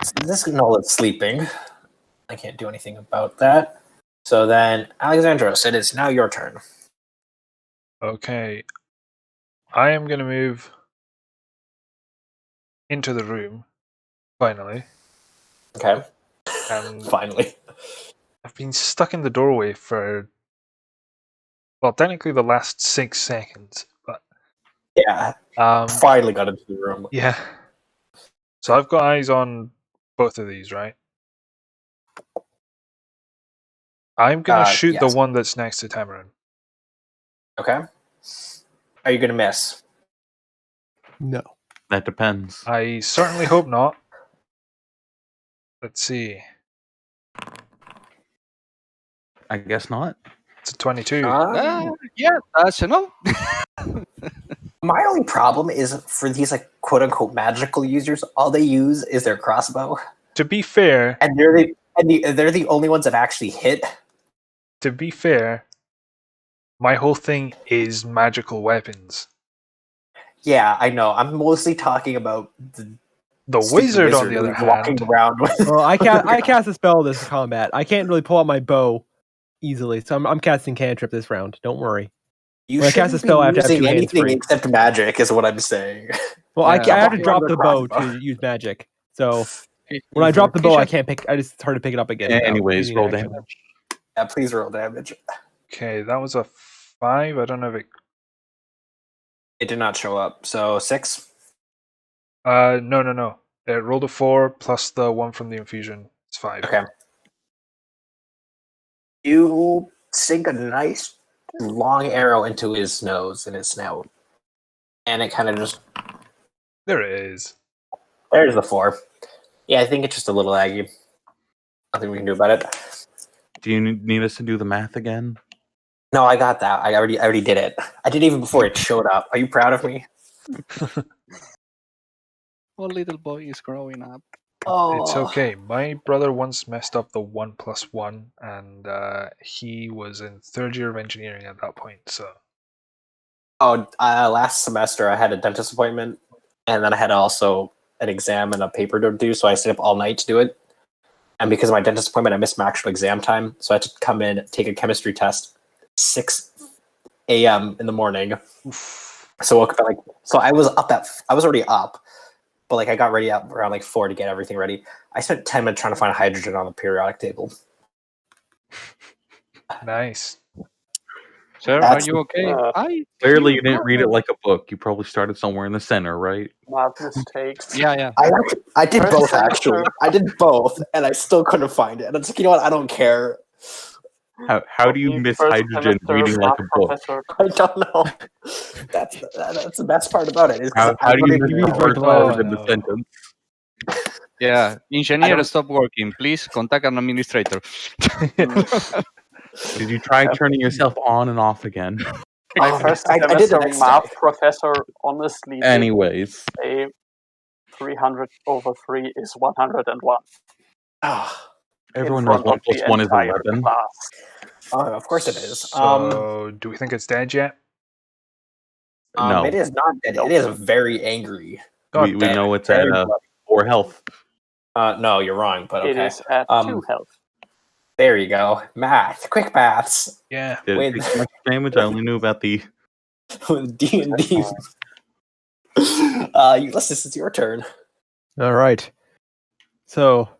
so this gnoll is sleeping. I can't do anything about that. So then, Alexandros, it is now your turn. Okay. I am going to move into the room, finally. Okay. And Finally. I've been stuck in the doorway for, well, technically the last 6 seconds, but... Yeah. Finally got into the room. Yeah. So I've got eyes on both of these, right? I'm going to shoot the one that's next to Tamarin. Okay. Are you going to miss? No. That depends. I certainly hope not. Let's see. I guess not. It's a 22. Yeah, that's enough. My only problem is for these like quote unquote magical users, all they use is their crossbow. To be fair, and they're the only ones that actually hit. To be fair, my whole thing is magical weapons. Yeah, I know. I'm mostly talking about the wizard on the other walking hand. Around with well, I cast a spell this combat. I can't really pull out my bow easily, so I'm casting cantrip this round. Don't worry. You when I cast a spell, I have to have 2 hands free. Except magic is what I'm saying. Well, I have to drop the bow to use magic. So when I drop the bow, I can't pick. It's hard to pick it up again. Anyways, roll damage. Yeah, please roll damage. Okay, that was a 5. I don't know if it did not show up. So 6. No. It rolled a 4 plus the 1 from the infusion. It's 5. Okay. You sink a nice long arrow into his nose and his snout, and it kind of just. There it is. There's the 4. Yeah, I think it's just a little aggy. Nothing we can do about it. Do you need us to do the math again? No, I got that. I already did it. I did it even before it showed up. Are you proud of me? Well, little boy is growing up. Oh, it's okay. My brother once messed up the 1+1, and he was in 3rd year of engineering at that point. So. Oh, last semester I had a dentist appointment, and then I had also an exam and a paper to do. So I stayed up all night to do it. And because of my dentist appointment, I missed my actual exam time. So I had to come in, take a chemistry test, 6 a.m. in the morning. So woke up so I was already up, but I got ready up around 4 to get everything ready. I spent 10 minutes trying to find hydrogen on the periodic table. Nice. Sir, are you okay? Clearly you didn't read it like a book. You probably started somewhere in the center, right? Not mistakes. Yeah. I did both, actually. I did both, and I still couldn't find it. And it's like, you know what? I don't care. How do you miss hydrogen reading like a book? I don't know. That's the best part about it. How do you miss the first word in the sentence? Yeah, engineer, stop working. Please contact an administrator. Did you try turning yourself on and off again? My first I attempt did as the a next math day. professor honestly did Anyways, say 300 over 3 is 101. everyone in knows front 1 of plus the 1 is entire 11. class. Of course it is. So, do we think it's dead yet? No, It is not dead. No. It is very angry. we damn know it. it's at Very bloody. 4 health. No, you're wrong, but It okay. is at 2 health. There you go. Math. Quick maths. Yeah. Did Wait. it take so much damage? I only knew about the... With D&D. Ulysses, it's your turn. All right. So,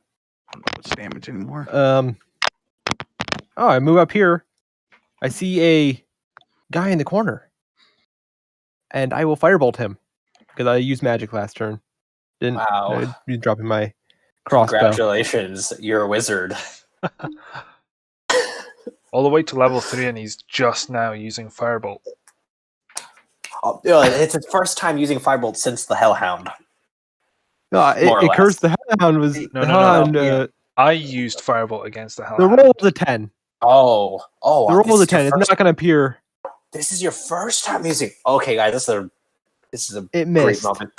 I don't know what's damage anymore. I move up here. I see a guy in the corner, and I will firebolt him because I used magic last turn. Didn't Wow. be dropping my crossbow. Congratulations. You're a wizard. All the way to level 3, and he's just now using Firebolt. It's his first time using Firebolt since the Hellhound. No, More or it cursed less. the Hellhound was No, the no, no, Hellhound. yeah. I used Firebolt against the The Hellhound. roll was a 10. Oh. The roll was a 10. It's not going to appear. This is your first time using. Okay, guys, this is a It great missed. moment.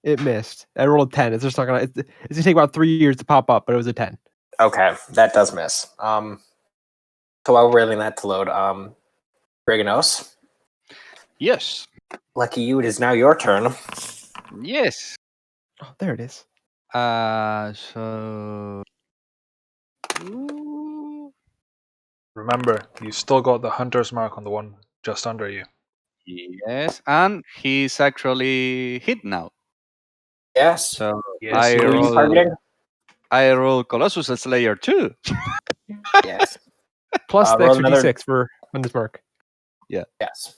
It missed. I rolled a 10. It's just not going to. It's going to take about 3 years to pop up, but it was a 10. Okay, that does miss. So while we're waiting that to load, Greganos, Yes. lucky you, it is now your turn. Yes. Oh, there it is. So. Remember, you still got the Hunter's Mark on the one just under you. Yes, and he's actually hit now. Yes. So Yes, Who are you roll- targeting? I roll Colossus Slayer too. Yes. Plus the roll extra another- D6 for Hunter's Mark. Yes.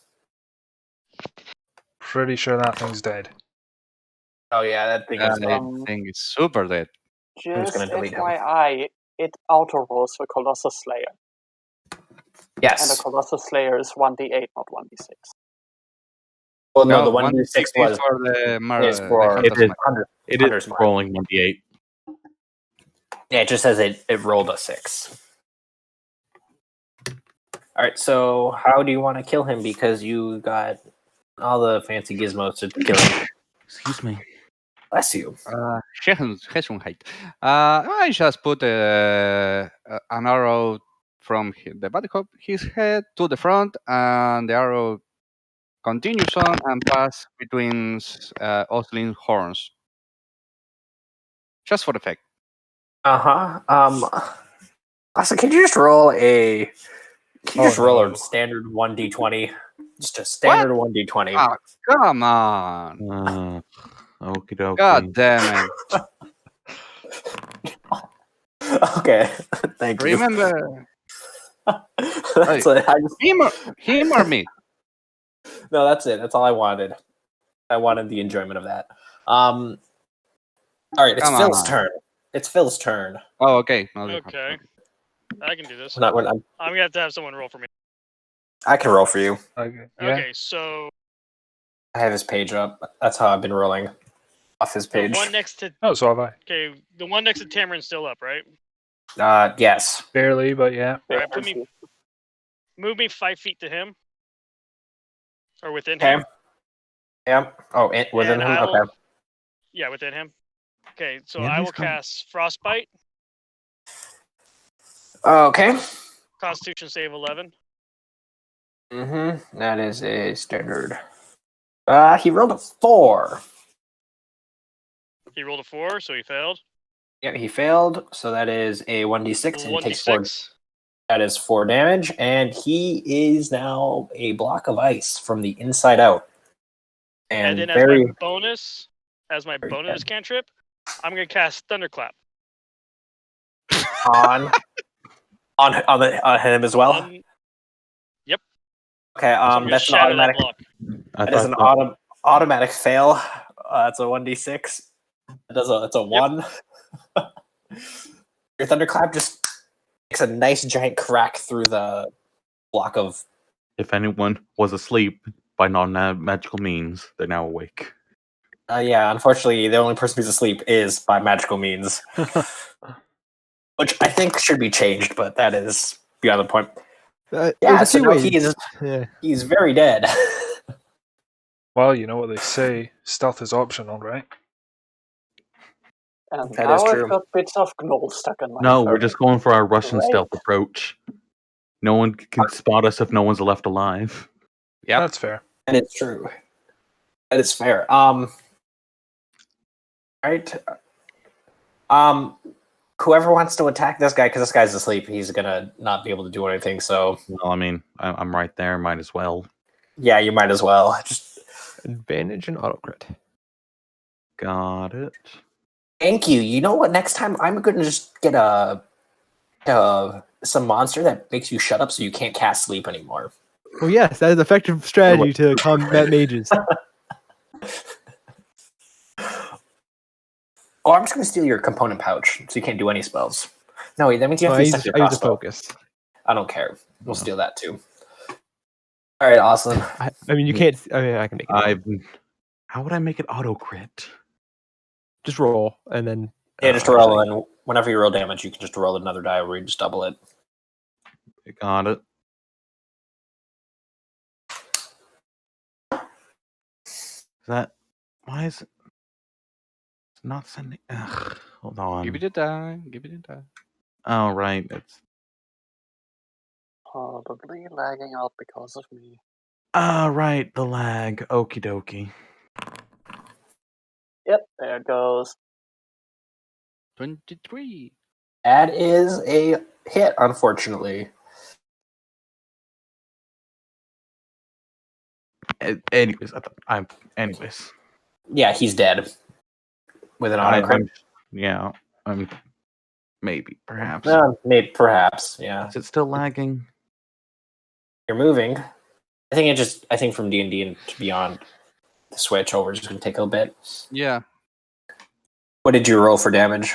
Pretty sure that thing's dead. Oh yeah, that thing is. I think it's super dead. Just gonna delete him. FYI, it auto rolls for Colossus Slayer. And a Yes. Colossus Slayer is 1d8, not 1d6. Well, no, the 1d6 1d6 was for the is for It is, 100. it Hunter's is Mark. rolling 1d8. Yeah, it just says it rolled a 6. All right, so how do you want to kill him? Because you got all the fancy gizmos to kill him. Excuse me. Bless you. Gesundheit. I just put an arrow from the back of his head to the front, and the arrow continues on and pass between Osling's horns. Just for effect. Also, can you just roll a? Can you just roll no. a standard 1d20? Just a standard 1d20. Ah, come on. Okie dokie. God damn it. Okay, thank you. Remember, That's it. I just, him or me? no, that's it. That's all I wanted. I wanted the enjoyment of that. All right, it's Come Phil's on. turn. It's Phil's turn. Oh, okay. Okay. I can do this. Not when I'm gonna have to have someone roll for me. I can roll for you. Okay. Yeah. Okay, so I have his page up. That's how I've been rolling off his the page. one next to Oh, so have I. okay, the one next to Tamarin's still up, right? Yes. Barely, but yeah. Alright, move me 5 feet to him, or within Okay. him. Yeah. Oh, within And him. I will- Okay. Yeah, within him. Okay, so Yeah, I he's will coming. cast Frostbite, Okay. Constitution save 11. Mm-hmm. That is a standard. He rolled a 4. He rolled a 4, so he failed. Yeah, he failed. So that is a 1d6, and he takes 4. 1d6. That is 4 damage, and he is now a block of ice from the inside out. And then very as my Very bonus good. cantrip, I'm gonna cast Thunderclap. on him as well. Okay. So I'm gonna That's an shatter that automatic. block. That is an automatic fail. It's a 1d6. It's a 1. Your thunderclap just makes a nice giant crack through the block of. If anyone was asleep by non-magical means, they're now awake. Yeah, unfortunately, the only person who's asleep is by magical means, which I think should be changed. But that is beyond the point. There's a few ways. He's very dead. Well, you know what they say, stealth is optional, right? And That now is true. I've got bits of gnoll stuck in my No, fur. we're just going for our Russian Great. stealth approach. No one can spot us if no one's left alive. Yeah, That's fair. And it's true. And it's fair. Right. Whoever wants to attack this guy, because this guy's asleep, he's gonna not be able to do anything. So, Well, I mean, I'm right there. Might as well. yeah, you might as well. Just Advantage and auto crit. Got it. thank you. You know what? Next time, I'm gonna just get some monster that makes you shut up, so you can't cast sleep anymore. Well, yes, that is an effective strategy to combat mages. Oh, I'm just gonna steal your component pouch, so you can't do any spells. No, wait, that means you have I to use your use a crossbow. focus. I don't care. We'll steal that too. All right, awesome. I mean, you can't. I mean, I can make it. How would I make it auto crit? Just roll and then. Yeah, just roll, and whenever you roll damage, you can just roll another die where you just double it. Got it. Why is it not sending? Ugh, hold on. give it a die. Give it a die. Oh, right. It's Probably lagging out because of me. right. The lag. Okie dokie. Yep, there it goes. 23. That is a hit, unfortunately. Anyways, Yeah, he's dead. With an auto crit. Maybe, perhaps. Maybe, perhaps, yeah. Is it still lagging? You're moving. I think from D&D and to Beyond, the switch over is just going to take a bit. Yeah. What did you roll for damage?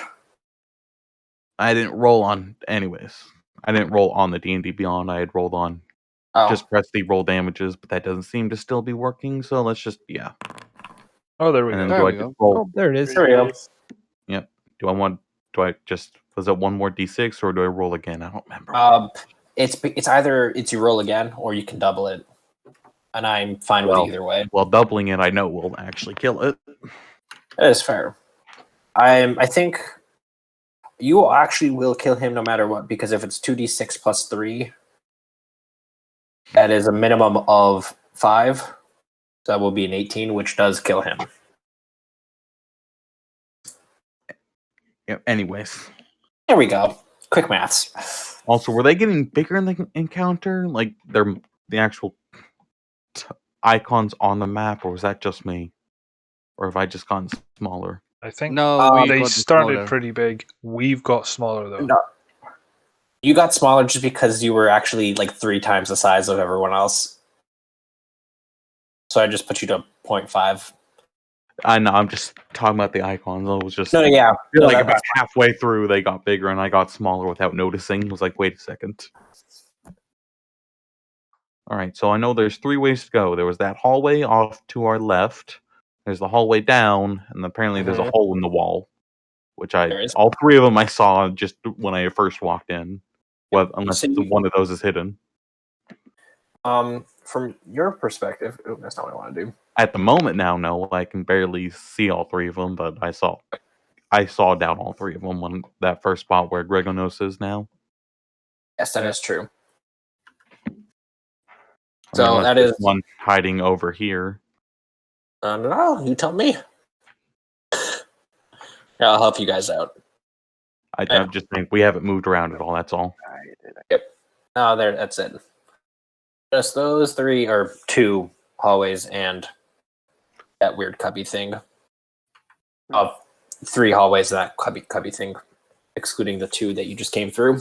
I didn't roll on. Anyways, I didn't roll on the D&D Beyond. I had rolled on. Just press the roll damages, but that doesn't seem to still be working. So let's just Oh, there we And go. then There do we I go. just roll? Oh, there it is. There we go. Yep. Was it one more d6 or do I roll again? I don't remember. It's either you roll again or you can double it, and I'm fine with either way. Well, doubling it, I know will actually kill it. That is fair. I think you actually will kill him no matter what, because if it's 2d6 plus 3, that is a minimum of 5. So that will be an 18, which does kill him. Yeah, anyways. There we go. Quick maths. Also, were they getting bigger in the encounter? Like, they're the actual icons on the map, or was that just me? Or have I just gotten smaller? I think they started smaller. pretty big. We've got smaller, though. No. You got smaller just because you were actually like 3 times the size of everyone else. So I just put you to 0.5. I know, I'm just talking about the icons. I was just about halfway through they got bigger and I got smaller without noticing. I was like, wait a second. Alright, so I know there's 3 ways to go. There was that hallway off to our left. There's the hallway down, and apparently there's a hole in the wall. Which all 3 of them I saw just when I first walked in. Well, unless one of those is hidden. From your perspective, that's not what I want to do. At the moment now, no, I can barely see all 3 of them, but I saw down all 3 of them on that first spot where Greganos is now. Yes, that is true. So that is one hiding over here. No, you tell me. Yeah, I'll help you guys out. I just think we haven't moved around at all. That's all. Yep. Oh, there. That's it. Just those 3 or 2 hallways and that weird cubby thing. 3 hallways and that cubby thing, excluding the 2 that you just came through.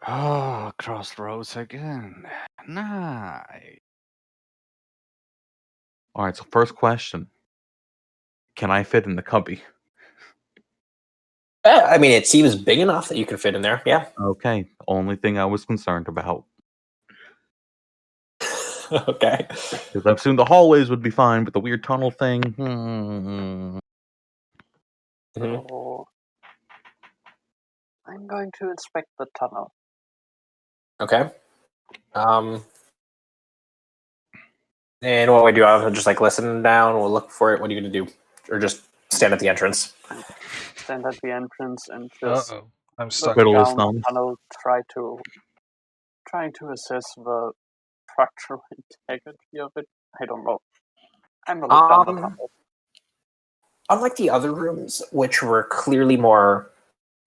Oh, crossroads again. Nice. All right. So first question: can I fit in the cubby? I mean, it seems big enough that you can fit in there. Yeah. Okay. Only thing I was concerned about. Okay. Because I assumed the hallways would be fine, but the weird tunnel thing. So I'm going to inspect the tunnel. Okay. And what we do? I'll just like listen down. We'll look for it. What are you gonna do? Or just stand at the entrance? Stand at the entrance and just I'm look stuck. Twiddle his down the thumbs. tunnel, trying to assess the structural integrity of it. I don't know. I'm gonna look down the tunnel. Unlike the other rooms, which were clearly more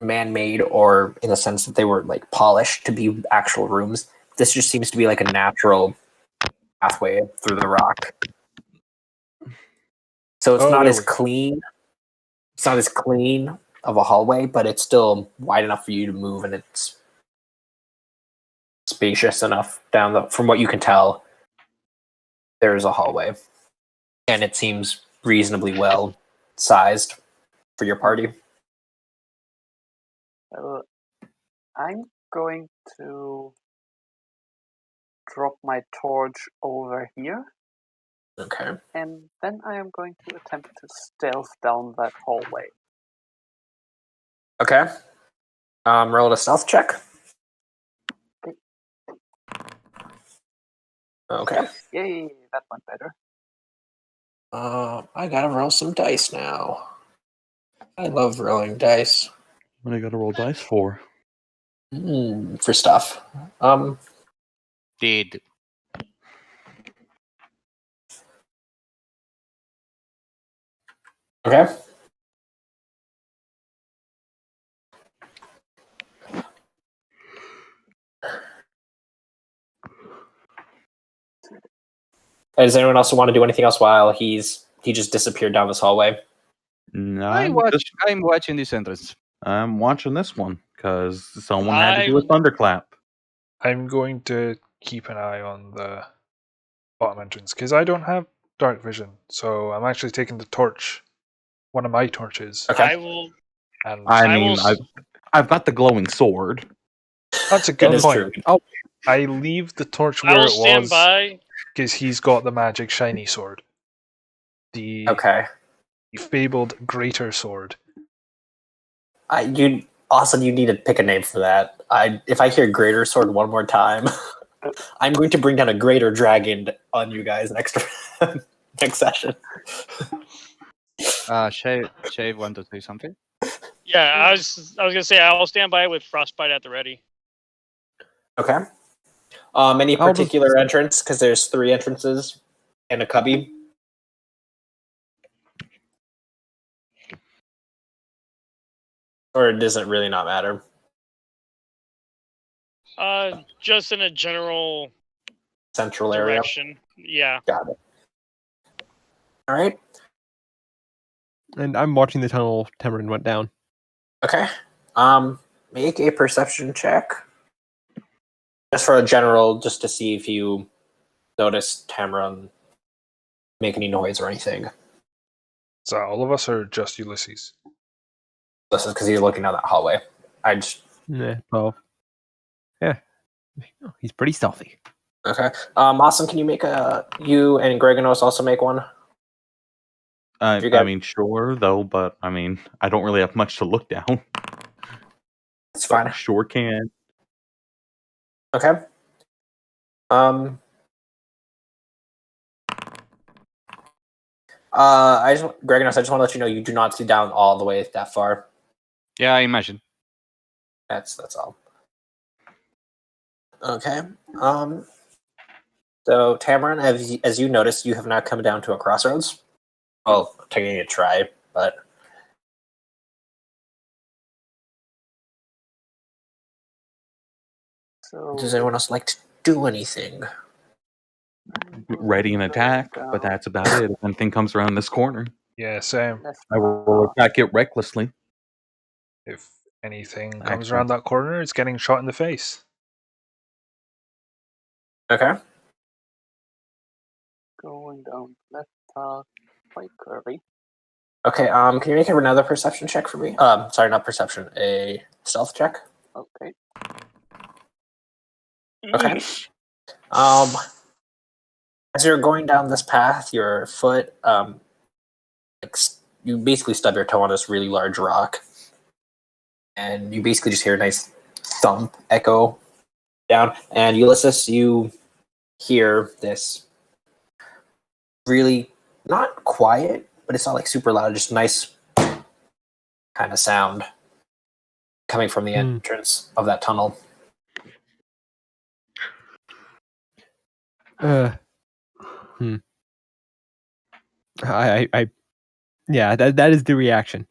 man-made, or in the sense that they were like polished to be actual rooms, this just seems to be like a natural pathway through the rock. So it's not as clean. It's not as clean of a hallway, but it's still wide enough for you to move, and it's spacious enough down the. From what you can tell, there's a hallway, and it seems reasonably well sized for your party. I'm going to drop my torch over here. Okay. And then I am going to attempt to stealth down that hallway. Okay. Roll a stealth check. Okay. Yay, that went better. I gotta roll some dice now. I love rolling dice. What do I gotta roll dice for? For stuff. Did. Okay. Does anyone else want to do anything else while he just disappeared down this hallway? No, I'm watching this entrance. I'm watching this one because someone had to do a thunderclap. I'm going to keep an eye on the bottom entrance because I don't have dark vision, so I'm actually taking the torch, one of my torches. Okay. I will. And I've got the glowing sword. that's a good point. True. I leave the torch I where will it stand was by. because he's got the magic shiny sword, the fabled greater sword. Austin, you need to pick a name for that. If I hear greater sword one more time, I'm going to bring down a greater dragon on you guys next session. Shave want to say something? Yeah, I was gonna say I will stand by with frostbite at the ready. Okay. Any particular entrance? Because there's 3 entrances and a cubby. Or does it really not matter? Just in a general central direction. Area. Yeah. Got it. All right. And I'm watching the tunnel Tamarin went down. Okay. Make a perception check. Just for a general, just to see if you notice Tamarin make any noise or anything. Is that all of us or just Ulysses? This is because he's looking down that hallway. I just... Yeah, 12. Yeah. He's pretty stealthy. Okay. Austin, can you make you and Greganos also make one? I mean, sure, though, but I mean, I don't really have much to look down. It's fine. Sure can. Okay. Greganos, I just want to let you know you do not see down all the way that far. Yeah, I imagine. That's all. Okay. So Tamarin, as you notice, you have now come down to a crossroads. Well, taking a try, but so does anyone else like to do anything? Ready an attack, but that's about it. If anything comes around this corner, yeah, same. I will attack it recklessly. If anything comes around that corner, it's getting shot in the face. Okay. Going down left path, quite curvy. Okay. Can you make another perception check for me? Sorry, not perception. A stealth check. Okay. Okay. As you're going down this path, your foot, you basically stub your toe on this really large rock. and you basically just hear a nice thump echo down. And Ulysses, you hear this really not quiet, but it's not like super loud, just nice kind of sound coming from the entrance of that tunnel. Yeah, that is the reaction.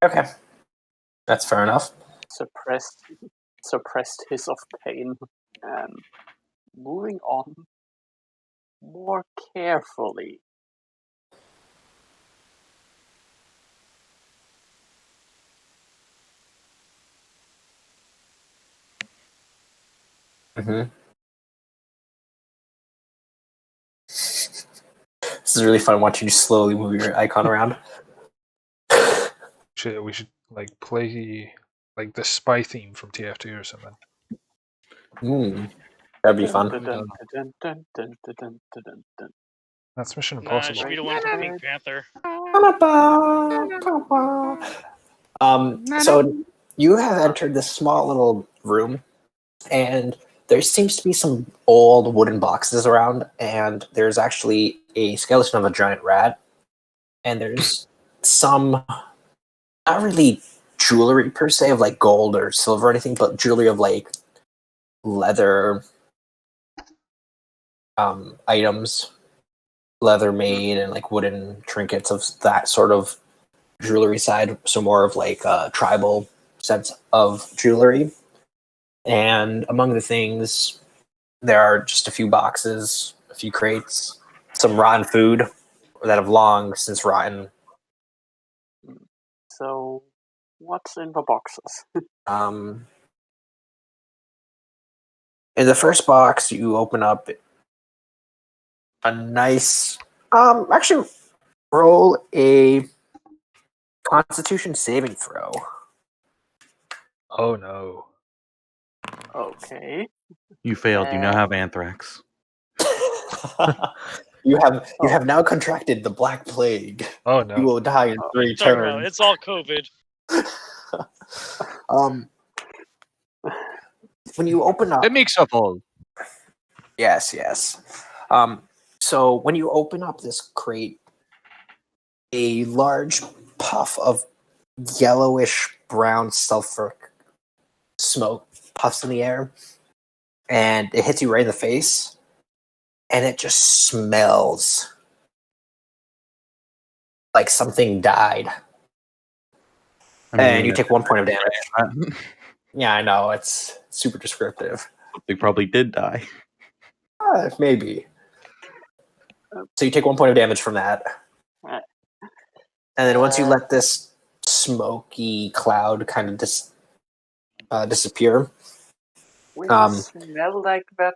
Okay, that's fair enough. Suppressed hiss of pain, and moving on more carefully. Mm-hmm. This is really fun watching you slowly move your icon around. We should like play like the spy theme from TF2 or something. That'd be fun. That's Mission Nah, it Impossible. should be the one from Pink Panther. So you have entered this small little room, and there seems to be some old wooden boxes around, and there's actually a skeleton of a giant rat, and there's some, not really jewelry per se of like gold or silver or anything, but jewelry of like leather items, leather made, and like wooden trinkets of that sort of jewelry side, so more of like a tribal sense of jewelry. And among the things, there are just a few boxes, a few crates, some rotten food that have long since rotten. So, what's in the boxes? In the first box, you open up a nice, actually roll a Constitution saving throw. Oh no. Okay. You failed. You now have anthrax. You have now contracted the Black Plague. Oh no. You will die in 3 Talking about, turns. it's all COVID. When you open up, The mix of all. yes. So when you open up this crate, a large puff of yellowish brown sulfur smoke puffs in the air, and it hits you right in the face, and it just smells like something died. And you take 1 point of damage. Yeah, I know, it's super descriptive. They probably did die. Maybe. So you take 1 point of damage from that. And then once you let this smoky cloud kind of disappear. When you smell like that,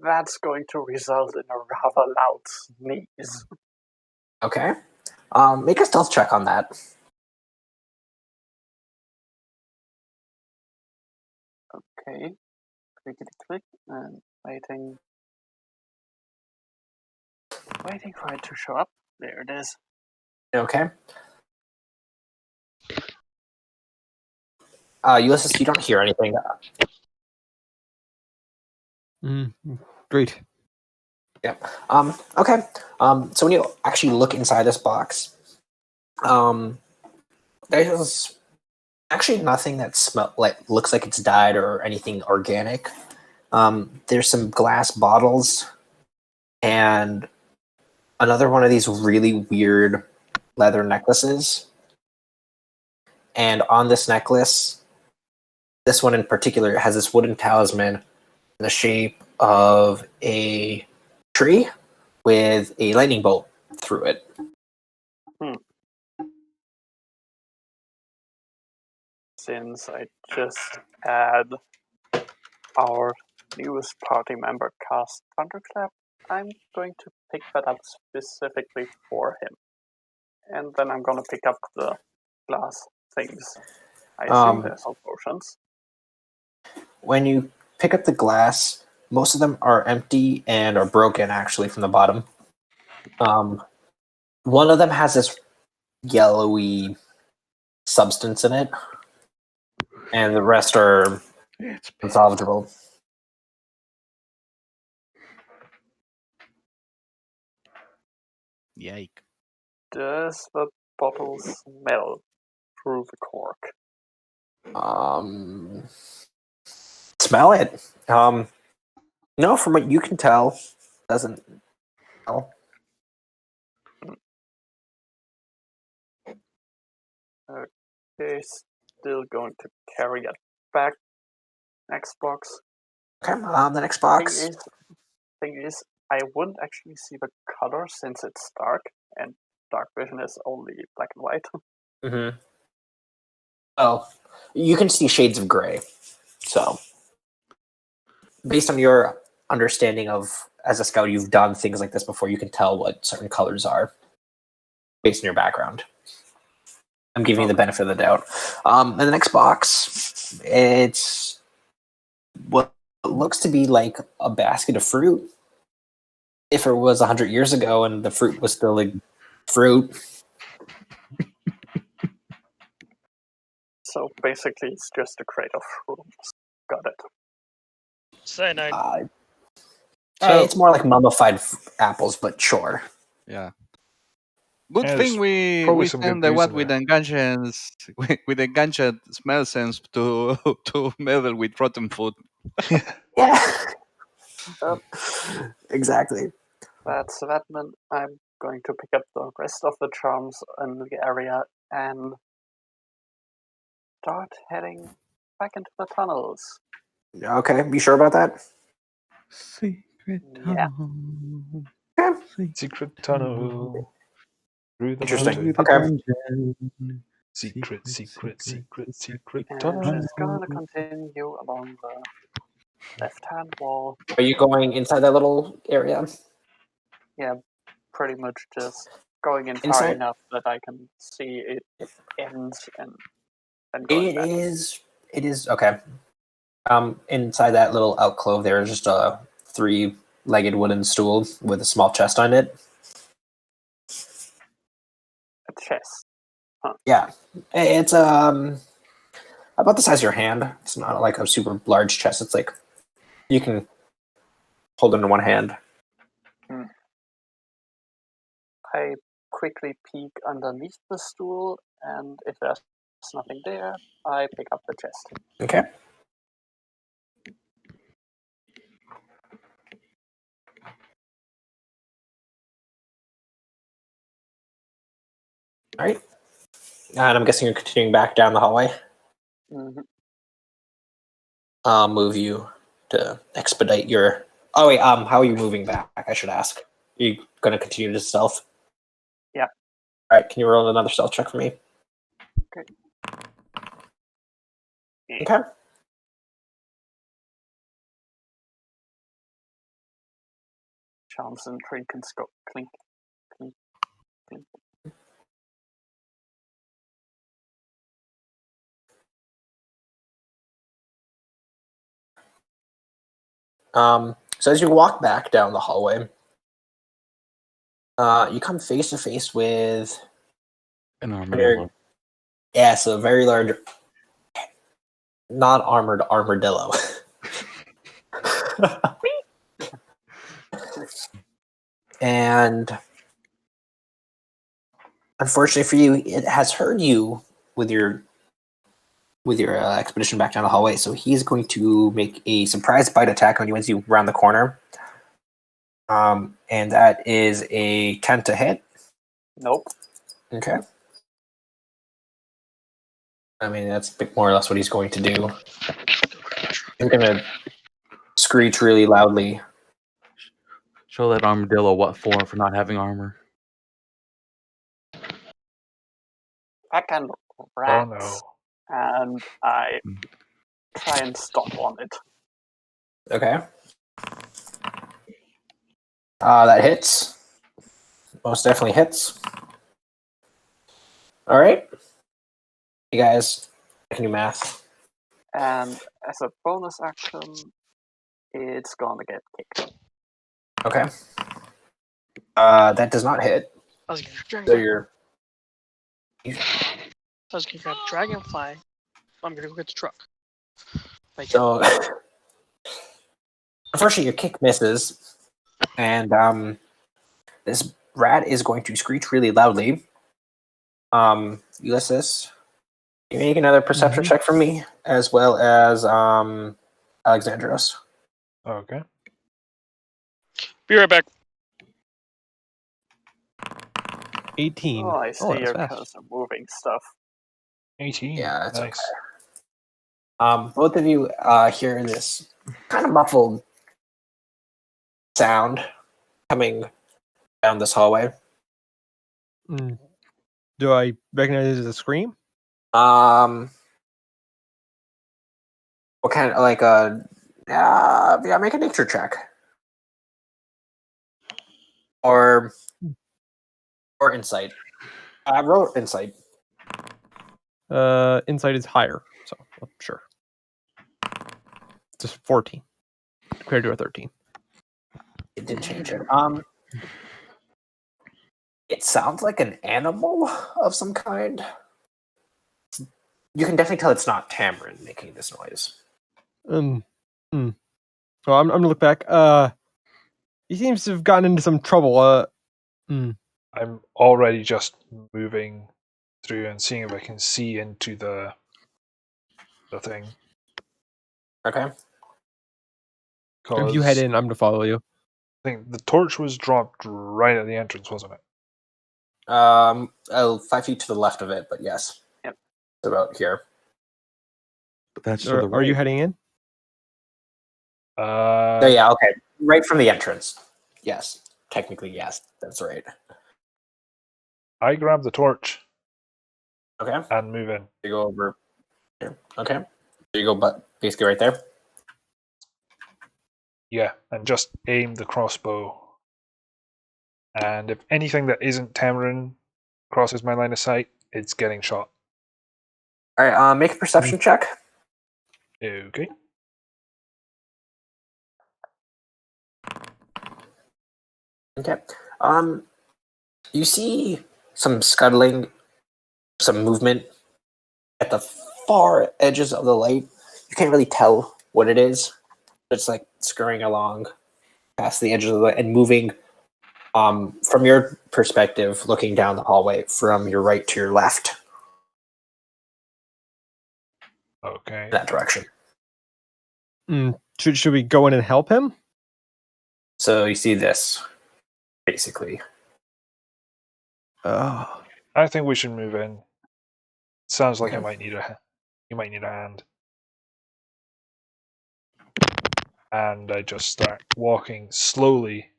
that's going to result in a rather loud sneeze. Okay. Make a stealth check on that. Okay. Clickety-click, and waiting for it to show up. There it is. Okay. Ulysses, you don't hear anything. Great. Yep. Okay. So when you actually look inside this box, there's actually nothing that looks like it's died or anything organic. There's some glass bottles and another one of these really weird leather necklaces. And on this necklace, this one in particular has this wooden talisman in the shape of a tree with a lightning bolt through it. Since I just had our newest party member cast Thunderclap, I'm going to pick that up specifically for him. And then I'm going to pick up the glass things. I assume there's some potions. When you pick up the glass, most of them are empty and are broken, actually, from the bottom. One of them has this yellowy substance in it. And the rest are unsalvageable. Yike. Does the bottle smell through the cork? Smell it. No, from what you can tell, doesn't smell. Okay, still going to carry it back. Next box. Okay, the next box. Thing is, I wouldn't actually see the color since it's dark, and dark vision is only black and white. Mm-hmm. Oh, you can see shades of gray. So, based on your understanding of, as a scout, you've done things like this before, you can tell what certain colors are based on your background. I'm giving you the benefit of the doubt. In the next box, it's what looks to be like a basket of fruit. If it was 100 years ago and the fruit was still like fruit. So basically, it's just a crate of fruits. Got it. Cyanide. It's more like mummified apples, but sure. Yeah. Good Yeah, thing there's we probably some send good the what reason with there. engagements with engadget smell sense to meddle with rotten food. Yeah. Exactly. That's that meant I'm going to pick up the rest of the charms in the area and start heading back into the tunnels. Okay, you sure about that? Secret Yeah. tunnel. Okay. Secret tunnel. Through the Interesting. mountain. Okay. Secret And tunnel. just gonna continue along the left-hand wall. Are you going inside that little area? Yeah, pretty much just going in far Inside? enough that I can see it ends and then going back. It is okay. Inside that little alcove, there is just a 3-legged wooden stool with a small chest on it. A chest. Yeah, it's about the size of your hand. It's not like a super large chest. It's like you can hold it in one hand. I quickly peek underneath the stool, and if there's nothing there, I pick up the chest. Okay. All right. And I'm guessing you're continuing back down the hallway. Mm-hmm. I'll move you to expedite your. Oh wait. How are you moving back? I should ask. Are you going to continue to stealth? Yeah. All right. Can you roll another stealth check for me? Okay. Okay. Charms and trinkets go clink, clink, clink. So as you walk back down the hallway, you come face to face with An armadillo. yes, a very large, not armored armadillo. And unfortunately for you, it has heard you with your expedition back down the hallway. So he's going to make a surprise bite attack on you as you round the corner. And that is a 10 to hit. Nope. Okay. I mean, that's more or less what he's going to do. He's going to screech really loudly. Show that armadillo what for not having armor. I can Oh rats, no. and I try and stomp on it. Okay. That hits. Most definitely hits. All right. You guys can do math. And as a bonus action, it's gonna get kicked. Okay. That does not hit. I was gonna grab So you're. Dragonfly. I'm gonna go get the truck. Thank you. So, unfortunately, your kick misses, and this rat is going to screech really loudly. Ulysses, you make another perception check for me, as well as Alexandros. Okay. Be right back. 18. Oh, I see that's your fast. cursor moving stuff. 18. Yeah, that's nice. okay. Both of you hear this kind of muffled sound coming down this hallway. Do I recognize it as a scream? What kind of like yeah, make a nature check. Or insight. I wrote insight. Insight is higher, so sure. Just 14 compared to a 13. It did change it. It sounds like an animal of some kind. You can definitely tell it's not Tamarin making this noise. Well, I'm gonna look back. He seems to have gotten into some trouble. I'm already just moving through and seeing if I can see into the thing. Okay. If you head in, I'm gonna follow you. I think the torch was dropped right at the entrance, wasn't it? 5 feet to the left of it, but yes. Yep. It's about here. But that's Are you heading in? Oh, yeah, okay. Right from the entrance. Yes. Technically, yes. That's right. I grab the torch. Okay. And move in. You go over here. Okay. There you go, but basically right there. Yeah, and just aim the crossbow. And if anything that isn't Tamarin crosses my line of sight, it's getting shot. All right, make a perception check. Okay. Okay. You see some scuttling, some movement at the far edges of the light. You can't really tell what it is. It's like scurrying along past the edges of the light and moving from your perspective, looking down the hallway from your right to your left. Okay. In that direction. Should we go in and help him? So you see this, basically. Oh. I think we should move in. Sounds like Okay. you might need a hand. And I just start walking slowly.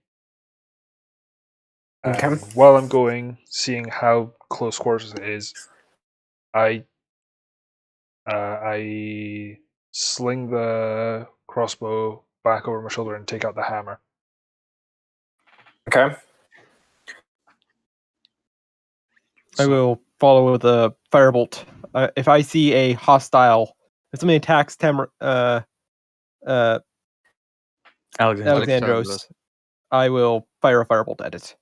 And Okay. while I'm going, seeing how close quarters it is, I sling the crossbow back over my shoulder and take out the hammer. Okay. I will follow with a firebolt. If I see a hostile, if somebody attacks Alexandros, I will fire a firebolt at it.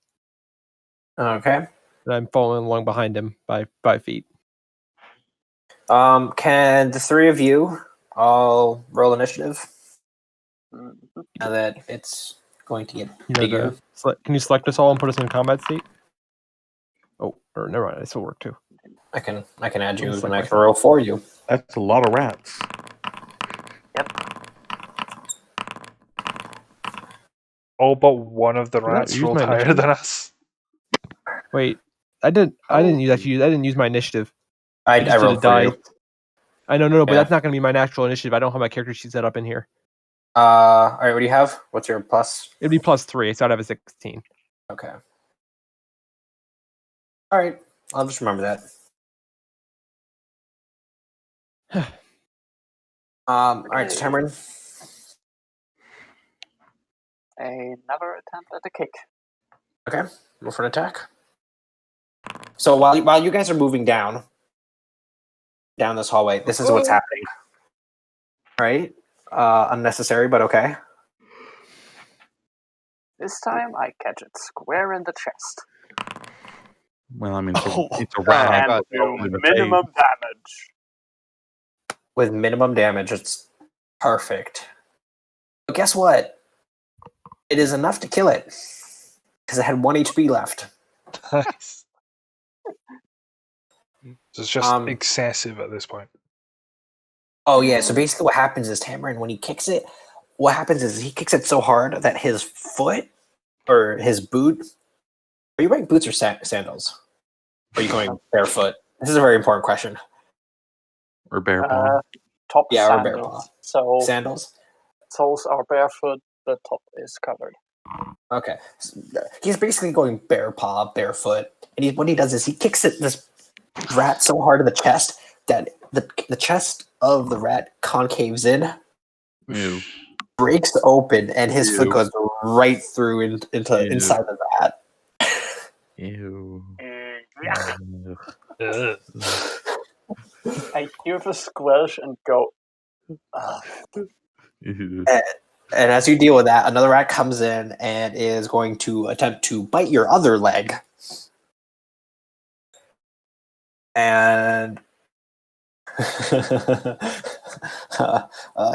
Okay. And I'm following along behind him by 5 feet. Can the three of you all roll initiative? Now that it's going to get bigger. Can you select us all and put us in combat state? Oh, or never mind. I still work too. I can add you I'll and I can roll for you. That's a lot of rats. All but one of the rats use rolled my higher initiative? than us. Wait, I didn't use my initiative. I just rolled did a for die. you. I know, but Yeah. that's not going to be my actual initiative. I don't have my character sheet set up in here. All right, what do you have? What's your plus? It'd be +3, so I'd have a 16. Okay. All right, I'll just remember that. All right, so Tamarin. Another attempt at a kick. Okay, roll for an attack. So while you guys are moving down this hallway, this is what's happening. All right, unnecessary, but okay. This time I catch it square in the chest. Well, I mean, it's a rat. And do minimum damage. with minimum damage. It's perfect. But guess what? It is enough to kill it because it had 1 HP left. Nice. So it's just excessive at this point. Oh yeah, so basically what happens is Tamarin, when he kicks it, what happens is he kicks it so hard that his foot or his boot. Are you wearing boots or sandals? Or are you going barefoot? This is a very important question. Or bear paw. Top Yeah, sandals. or bear paw. So Sandals? soles are barefoot, the top is covered. Okay. He's basically going bear paw, barefoot. And what he does is he kicks this rat so hard in the chest that the chest of the rat concaves in, Ew. breaks open, and his Ew. foot goes right through into inside the rat. Ew. I hear the squelch and go, Ew. And as you deal with that, another rat comes in and is going to attempt to bite your other leg. And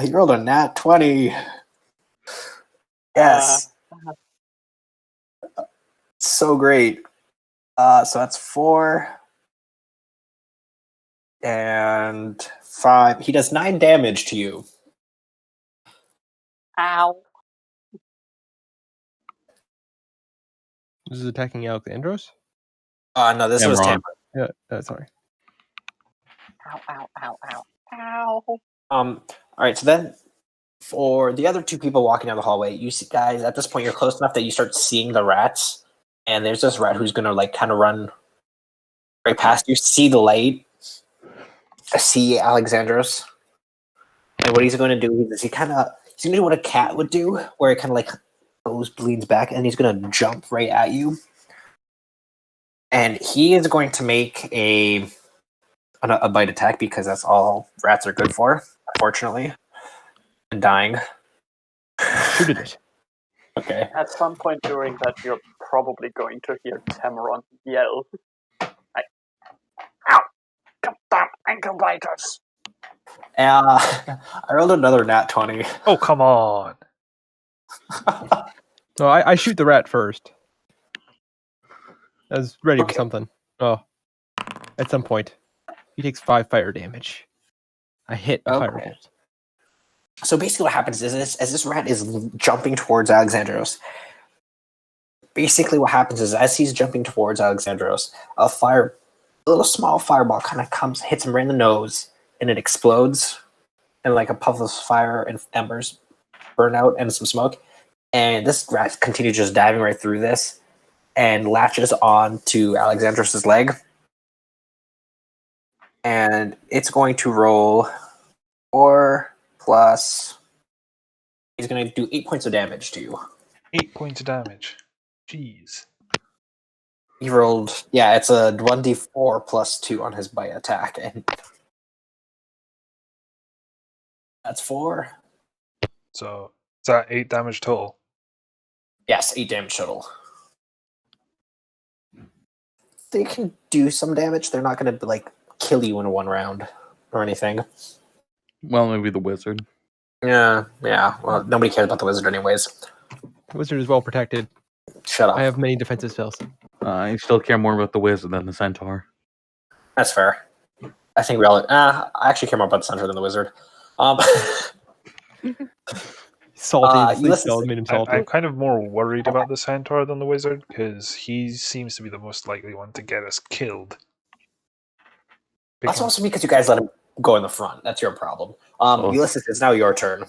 he rolled a nat 20. Yes. So great. So that's 4 and 5. He does 9 damage to you. ow. This is attacking Alexandros? No, this was Tamron. Tamron. Yeah, sorry. Ow, ow, ow, ow, ow. All right, so then for the other 2 people walking down the hallway, you see, guys, at this point you're close enough that you start seeing the rats, and there's this rat who's gonna like kind of run right past you, see the light, see Alexandros, and what he's going to do is he's gonna do what a cat would do, where it kind of like leans back, and he's gonna jump right at you, and he is going to make a bite attack because that's all rats are good for, unfortunately. And dying. Who did it? Okay. At some point during that, you're probably going to hear Tamaron yell, ow! Goddamn ankle biters! I rolled another nat 20. Oh, come on. No, I shoot the rat first. I was ready for Okay. something. Oh. At some point. He takes 5 fire damage. I hit a fire Okay. bolt. So basically what happens is as this rat is jumping towards Alexandros, basically what happens is as he's jumping towards Alexandros, a little small fireball kind of hits him right in the nose, and it explodes, and like a puff of fire and embers burn out and some smoke. And this rat continues just diving right through this and latches on to Alexandros' leg. And it's going to roll 4 plus. He's going to do 8 points of damage to you. 8 points of damage. Jeez. He rolled, it's a 1d4 plus 2 on his bite attack. And that's 4. So, is that 8 damage total? Yes, 8 damage total. They can do some damage. They're not going to, like, kill you in 1 round or anything. Well, maybe the wizard. Yeah. Well, nobody cares about the wizard anyways. The wizard is well protected. Shut up. I have many defensive spells. I still care more about the wizard than the centaur. That's fair. I think I actually care more about the centaur than the wizard. Salty. Ulysses- Spell made him salty. I'm kind of more worried about the centaur than the wizard, because he seems to be the most likely one to get us killed. That's also because you guys let him go in the front. That's your problem. Ulysses, it's now your turn.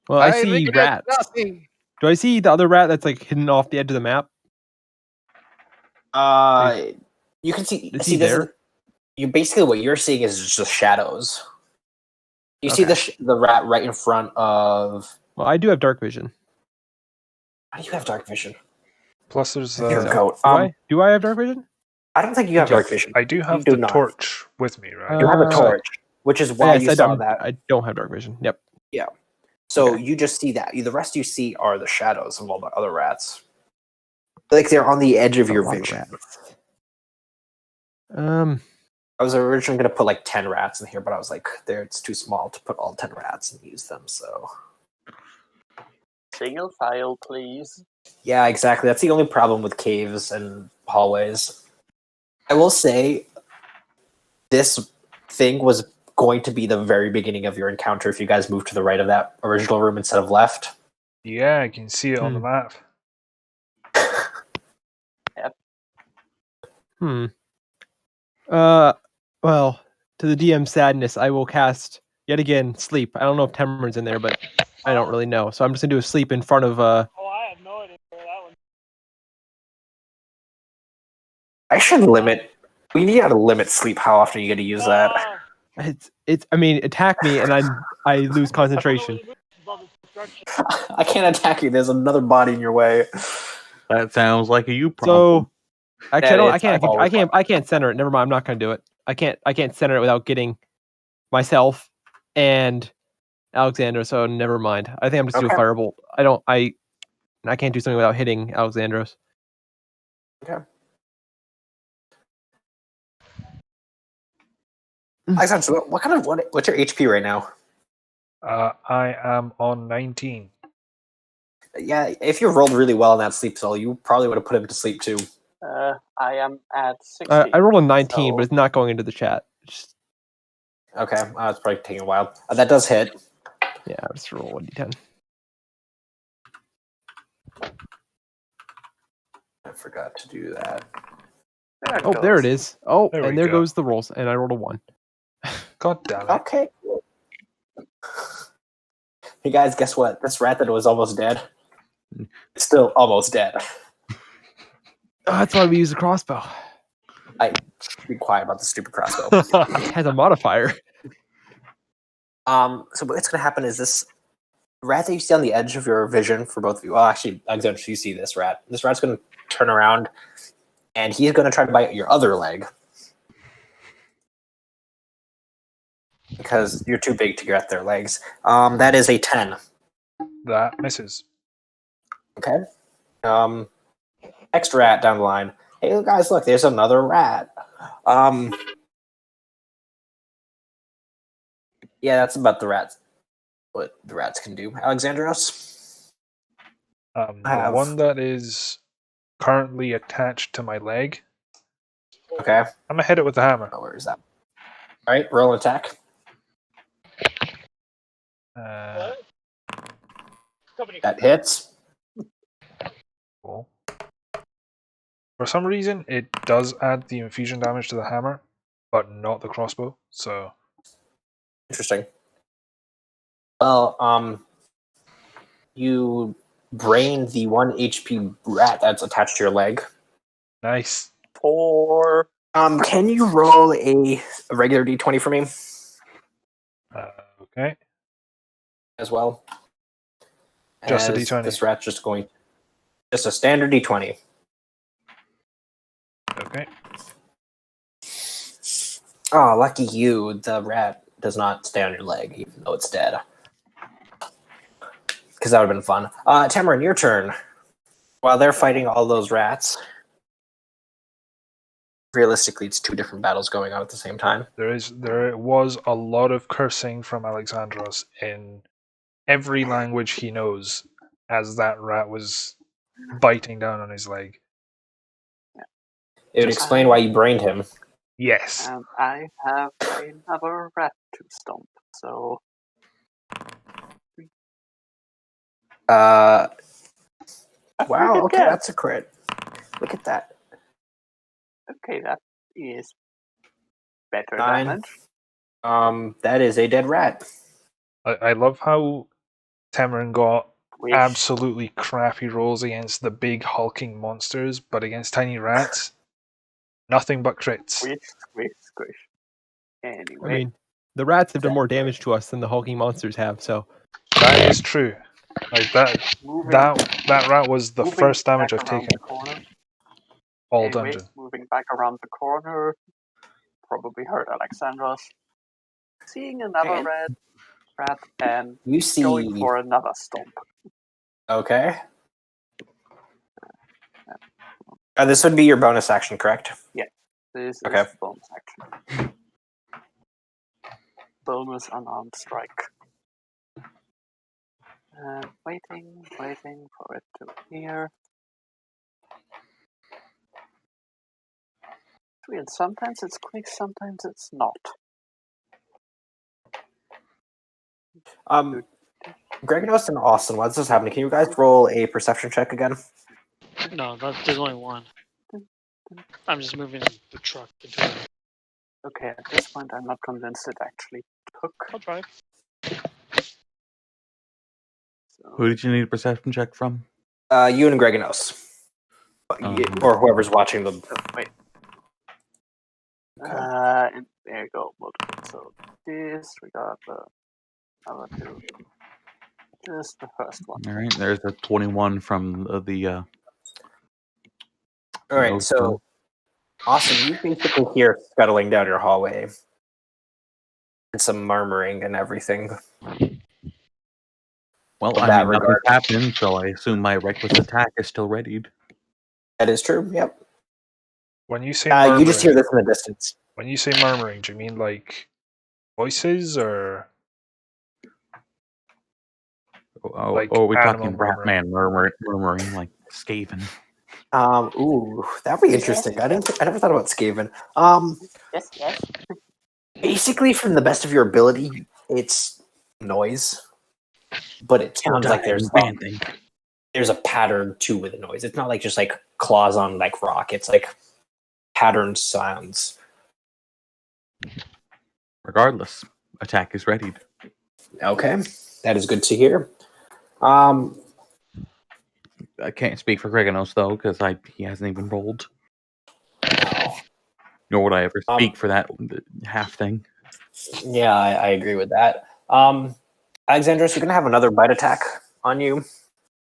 Well, I see regret rats. nothing. Do I see the other rat that's like hidden off the edge of the map? You can see. Is See he this. there? You basically what you're seeing is just shadows. You see the rat right in front of. Well, I do have dark vision. How do you have dark vision? Plus, there's Your goat. Do I have dark vision? I don't think you have dark vision. I do have You do the not. torch with me, right? You have a Uh, torch, which is why Yes, you saw that. I don't have dark vision. Yep. So you just see that. The rest you see are the shadows of all the other rats. Like they're on the edge of your A lot of vision. rats. I was originally going to put like 10 rats in here, but I was like, it's too small to put all 10 rats and use them, so... Single file, please. Yeah, exactly. That's the only problem with caves and hallways. I will say, this thing was going to be the very beginning of your encounter if you guys moved to the right of that original room instead of left. Yeah, I can see it on the map. Yep. Well, to the DM's sadness, I will cast yet again sleep. I don't know if Temrin's in there, but I don't really know. So I'm just gonna do a sleep in front of Oh, I have no idea where that one. I should limit. We need to limit sleep how often you get to use that. It's. I mean, attack me and I lose concentration. I can't attack you. There's another body in your way. That sounds like a you problem. So actually, I can't center it. Never mind. I'm not gonna do it. I can't center it without getting myself and Alexandra. So never mind. I think I'm just doing firebolt. I can't do something without hitting Alexandros. Okay. Alexandra, what's your HP right now? I am on 19. Yeah, if you rolled really well in that sleep spell, you probably would have put him to sleep too. I am at 60. I rolled a 19, but it's not going into the chat. Okay, it's probably taking a while. That does hit. Yeah, I'll just roll a d10. I forgot to do that. There it is. Oh, There and we there go. goes the rolls, and I rolled a 1. God damn it. Okay. Hey guys, guess what? This rat that was almost dead, it's still almost dead. Oh, that's why we use a crossbow. I should be quiet about the stupid crossbow. It has a modifier. So what's going to happen is this rat that you see on the edge of your vision for both of you. Well, actually, Alexander, you see this rat. This rat's going to turn around, and he's going to try to bite your other leg. Because you're too big to get their legs. That is a 10. That misses. Okay. Next rat down the line. Hey guys, look, there's another rat. Yeah, that's about the rats. What the rats can do. Alexandros? The one that is currently attached to my leg. Okay. I'm gonna hit it with the hammer. Oh, where is that? Alright, roll an attack. That hits. Cool. For some reason, it does add the infusion damage to the hammer, but not the crossbow. So interesting. Well, you brain the 1 HP rat that's attached to your leg. Nice. 4. Can you roll a regular d20 for me? Okay. As well. Just a d20. This rat's just a standard d20. Okay. Oh, lucky you. The rat does not stay on your leg, even though it's dead. Because that would have been fun. Tamarin, your turn. While they're fighting all those rats, realistically, it's 2 different battles going on at the same time. There was a lot of cursing from Alexandros in every language he knows as that rat was biting down on his leg. It would explain why you brained him. Yes. And I have another rat to stomp, so... Wow, okay, that's a crit. Look at that. Okay, that is better 9. damage. That is a dead rat. I love how Tamarin got absolutely crappy rolls against the big hulking monsters, but against tiny rats, nothing but crits. Squish. Anyway. I mean, the rats have done more damage to us than the hulking monsters have, so... That is true. Like that rat was the first damage I've taken. All dungeon. Moving back around the corner, probably hurt Alexandros. Seeing another rat and going for another stomp. Okay. This would be your bonus action, correct? Yeah, this is bonus action. bonus unarmed strike. And waiting for it to appear. Weird, sometimes it's quick, sometimes it's not. Greganos and Austin, what's this happening? Can you guys roll a perception check again? No, there's only one. I'm just moving the truck into it. Okay, at this point I'm not convinced it actually took. I'll try. So, Who did you need a perception check from? You and Greganos. Or whoever's watching them. wait. Okay. And there you go. So disregard the other two. Just the first one. All right, there's a 21 from the. All right, so Austin, you basically hear scuttling down your hallway and some murmuring and everything. Well, In I that mean, nothing's regard. happened, so I assume my reckless attack is still readied. That is true. Yep. When you say You just hear this in the distance. when you say murmuring, do you mean like voices or like we're animal talking Ratman murmuring like Skaven. Ooh, that'd be interesting. I never thought about Skaven. Yes. Basically, from the best of your ability, it's noise, but it sounds like there's a pattern to with the noise. It's not like just like claws on like rock. It's like patterned sounds. Regardless, attack is readied. Okay, that is good to hear. I can't speak for Greganos though, because he hasn't even rolled. Nor would I ever speak for that half thing. Yeah, I agree with that. Alexandros, you're gonna have another bite attack on you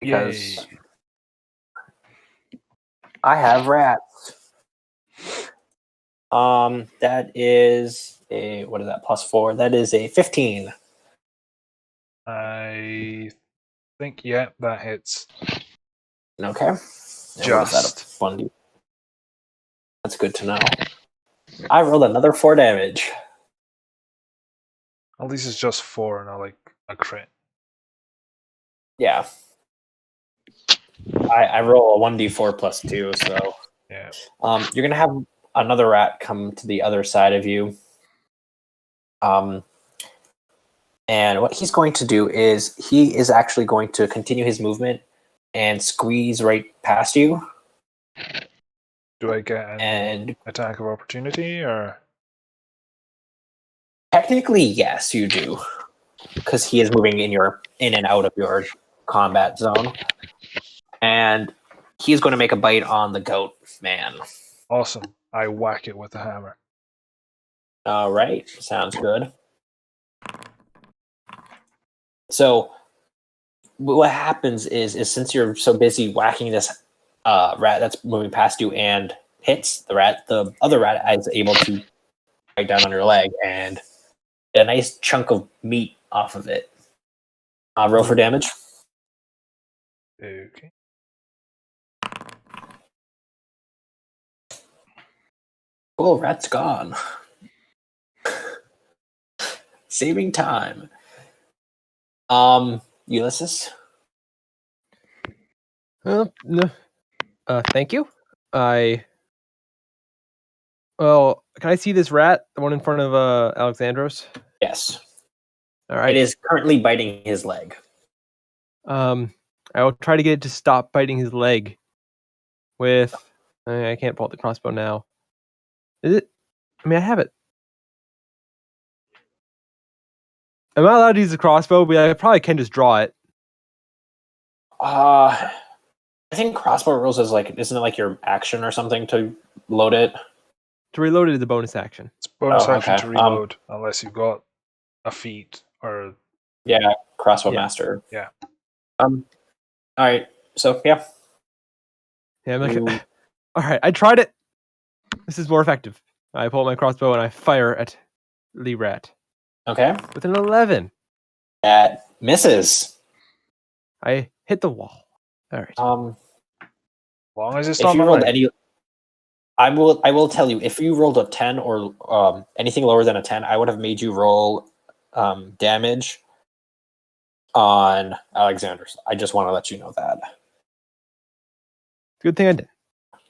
because I have rats. That is a what is that? +4. That is a 15. I think that hits. Okay. Just. That's good to know. I rolled another 4 damage. At least it's just 4, not like a crit. Yeah. I roll a 1d4 +2, so yeah. You're gonna have another rat come to the other side of you. And what he's going to do is he is actually going to continue his movement and squeeze right past you. Do I get an attack of opportunity or? Technically, yes, you do, because he is moving in and out of your combat zone, and he's going to make a bite on the goat man. Awesome! I whack it with the hammer. All right, sounds good. So, what happens is since you're so busy whacking this rat that's moving past you and hits the rat, the other rat is able to bite down on your leg and get a nice chunk of meat off of it. Roll for damage. Okay. Cool, rat's gone. Saving time. Ulysses? No. Thank you. Well, can I see this rat, the one in front of Alexandros? Yes. All right. It is currently biting his leg. I will try to get it to stop biting his leg with... I can't pull out the crossbow now. Is it? I mean, I have it. Am I allowed to use the crossbow? But I probably can just draw it. I think crossbow rules is like, isn't it like your action or something to load it? To reload it is a bonus action. It's bonus action okay. to reload unless you've got a feat or. Yeah, crossbow master. Yeah. All right. So yeah. Yeah. I'm like, all right. I tried it. This is more effective. I pull my crossbow and I fire at Lee Rat. Okay. With an 11. That misses. I hit the wall. All right. Long as it's if not you rolled any, I will tell you, if you rolled a 10 or anything lower than a 10, I would have made you roll damage on Alexander's. I just want to let you know that. Good thing I did.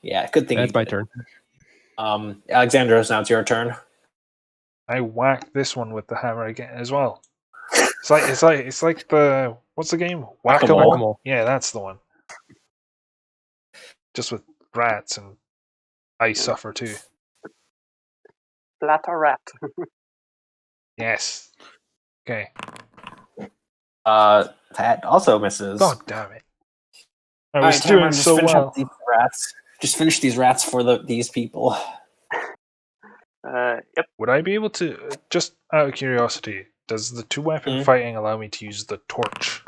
Yeah, good thing. That's my turn. Alexandros, now it's your turn. I whack this one with the hammer again as well. It's like the what's the game? Whack-a-mole? Whack-a-mole. Yeah, that's the one. Just with rats, and I suffer too. Flatter rat. Yes. Okay. That also misses. God damn it! I All was right, Cameron, doing just so finish well. up these rats. Just finish these rats for these people. Yep. Would I be able to, just out of curiosity, does the two-weapon fighting allow me to use the torch?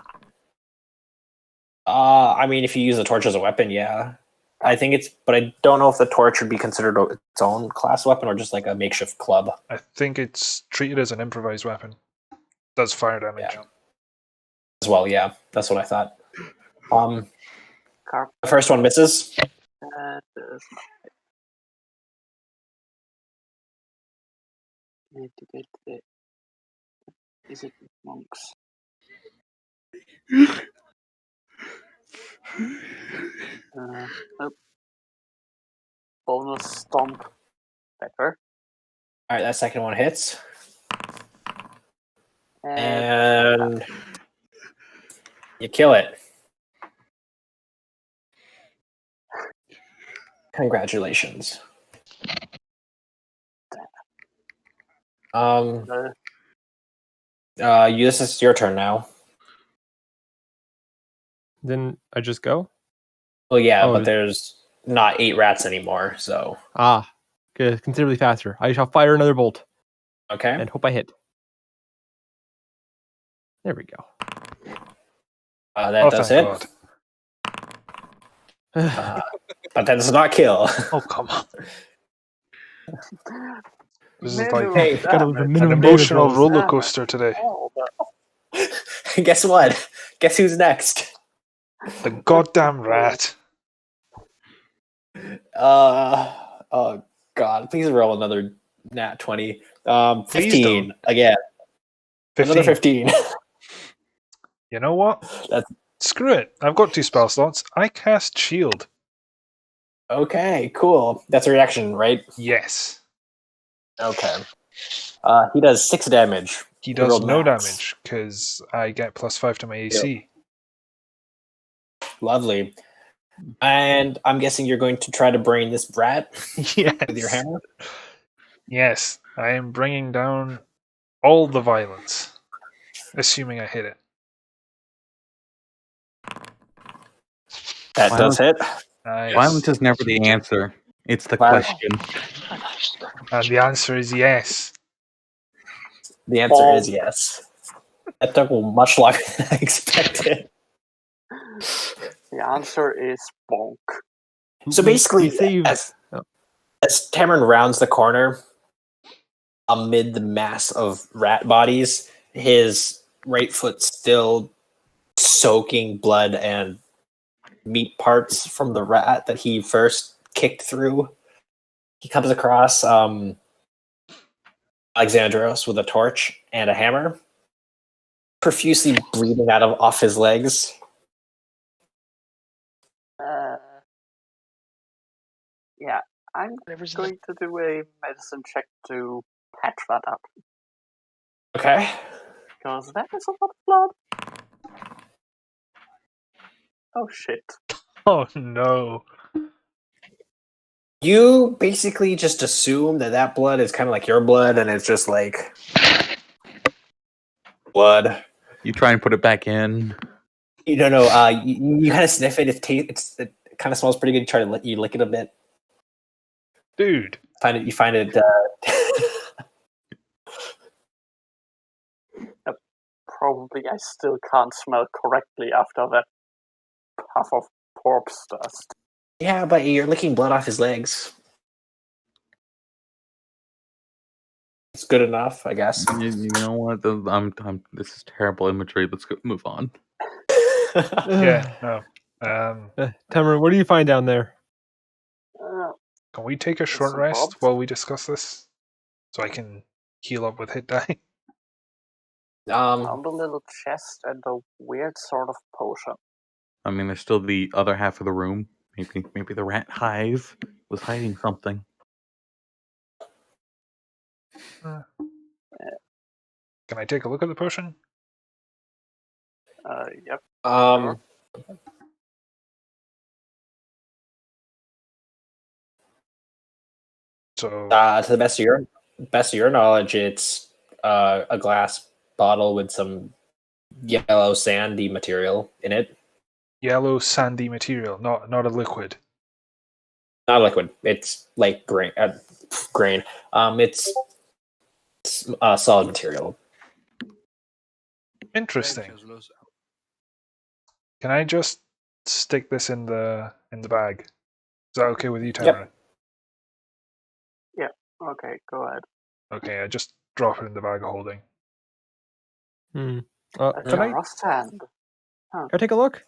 I mean, if you use the torch as a weapon, yeah. I think it's, but I don't know if the torch would be considered its own class weapon or just like a makeshift club. I think it's treated as an improvised weapon. Does fire damage. Yeah. As well, yeah. That's what I thought. The first one misses. Is it monks? Nope. Bonus stomp. Better. Alright, that second one hits. And you kill it. Congratulations. This is your turn now. Then I just go? Well, yeah, but there's not 8 rats anymore, so. Good. Considerably faster. I shall fire another bolt. Okay. And hope I hit. There we go. That does hit. But that does not kill. Oh, come on. This is like an emotional roller coaster today. Guess what? Guess who's next? The goddamn rat. Oh god, please roll another nat 20. 15 again. 15. Another 15. You know what? Screw it. I've got 2 spell slots. I cast shield. Okay, cool. That's a reaction, right? Yes. Okay. He does 6 damage. He does no damage because I get +5 to my AC. Yep. Lovely. And I'm guessing you're going to try to brain this rat with your hammer? Yes, I am bringing down all the violence, assuming I hit it. That does hit. Nice. Violence is never the answer. It's the question. And the answer is yes. The answer is yes. That took much longer than I expected. The answer is bonk. So basically, as Tamarin rounds the corner, amid the mass of rat bodies, his right foot still soaking blood and meat parts from the rat that he first kicked through. He comes across Alexandros with a torch and a hammer, profusely bleeding off his legs. Yeah, I'm going to do a medicine check to patch that up. Okay. Because that is a lot of blood. Oh shit. Oh no. You basically just assume that blood is kind of like your blood, and it's just like blood. You try and put it back in. You don't know. You kind of sniff it. It kind of smells pretty good. You try to lick it a bit. Dude. You find it. Probably I still can't smell correctly after that puff of corpse dust. Yeah, but you're licking blood off his legs. It's good enough, I guess. You know what? This is terrible imagery. Let's move on. Yeah, no. Tamarin, what do you find down there? Can we take a short rest while we discuss this? So I can heal up with hit die? Found a little chest and a weird sort of potion. I mean, there's still the other half of the room. Maybe the rat hive was hiding something. Can I take a look at the potion? Yep. Sure. So, to the best of your knowledge, it's a glass bottle with some yellow sandy material in it. yellow sandy material, not a liquid. Not liquid. It's like grain. It's solid material. Interesting. Can I just stick this in the bag? Is that okay with you, Tamara? Yep. Okay, go ahead. Okay, I just drop it in the bag of holding. Can Stand. I take a look?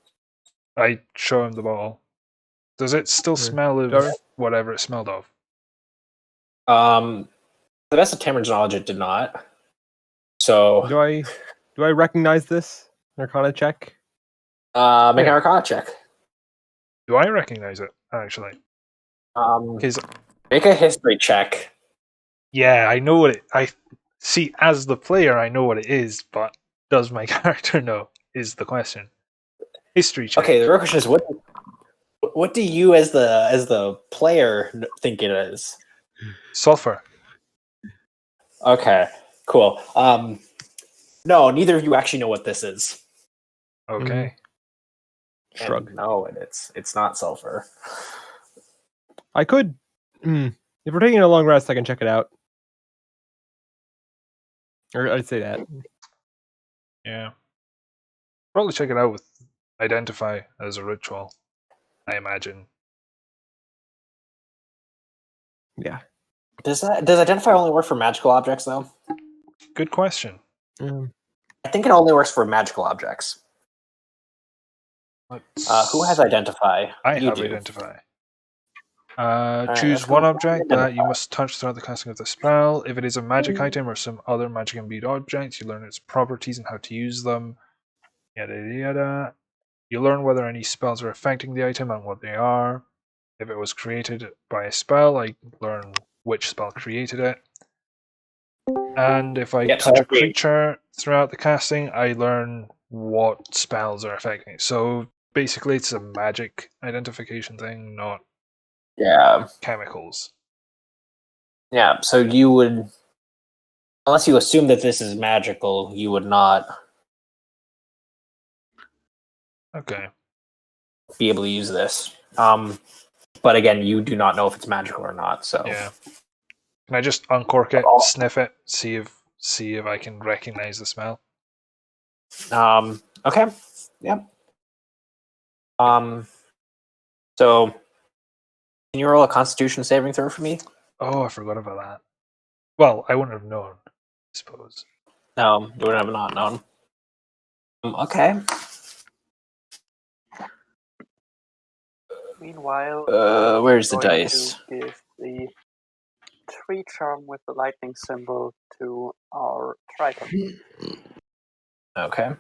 I show him the bottle. Does it still smell of whatever it smelled of? To the best of Tamara's knowledge, it did not. So Do I recognize this? Arcana check. Make an Arcana check. Do I recognize it, actually? Make a history check. Yeah, I know what I see. As the player, I know what it is, but does my character know? Is the question. History check. Okay, the real question is what do you as the player think it is? Sulfur. Okay, cool. No, neither of you actually know what this is. Okay. Shrug. And no, it's not sulfur. I could. If we're taking a long rest, I can check it out. Or I'd say that. Yeah. Probably check it out with identify as a ritual, I imagine. Yeah. Does identify only work for magical objects though? Good question. I think it only works for magical objects. Who has identify? I You have do. identify. Right, choose let's one go object identify. that you must touch throughout the casting of the spell. If it is a magic item or some other magic imbued object, you learn its properties and how to use them. Yada yada. You learn whether any spells are affecting the item and what they are. If it was created by a spell, I learn which spell created it. And if I touch a creature throughout the casting, I learn what spells are affecting it. So basically, it's a magic identification thing, not chemicals. Yeah, so you would, unless you assume that this is magical, you would not be able to use this. But again, you do not know if it's magical or not. So yeah, can I just uncork it, sniff it, see if I can recognize the smell? Okay. Yep. So can you roll a Constitution saving throw for me? Oh, I forgot about that. Well, I wouldn't have known, I suppose. No, you would have not known. Okay. Meanwhile, where's the dice? To give the tree charm with the lightning symbol to our Triton. Okay.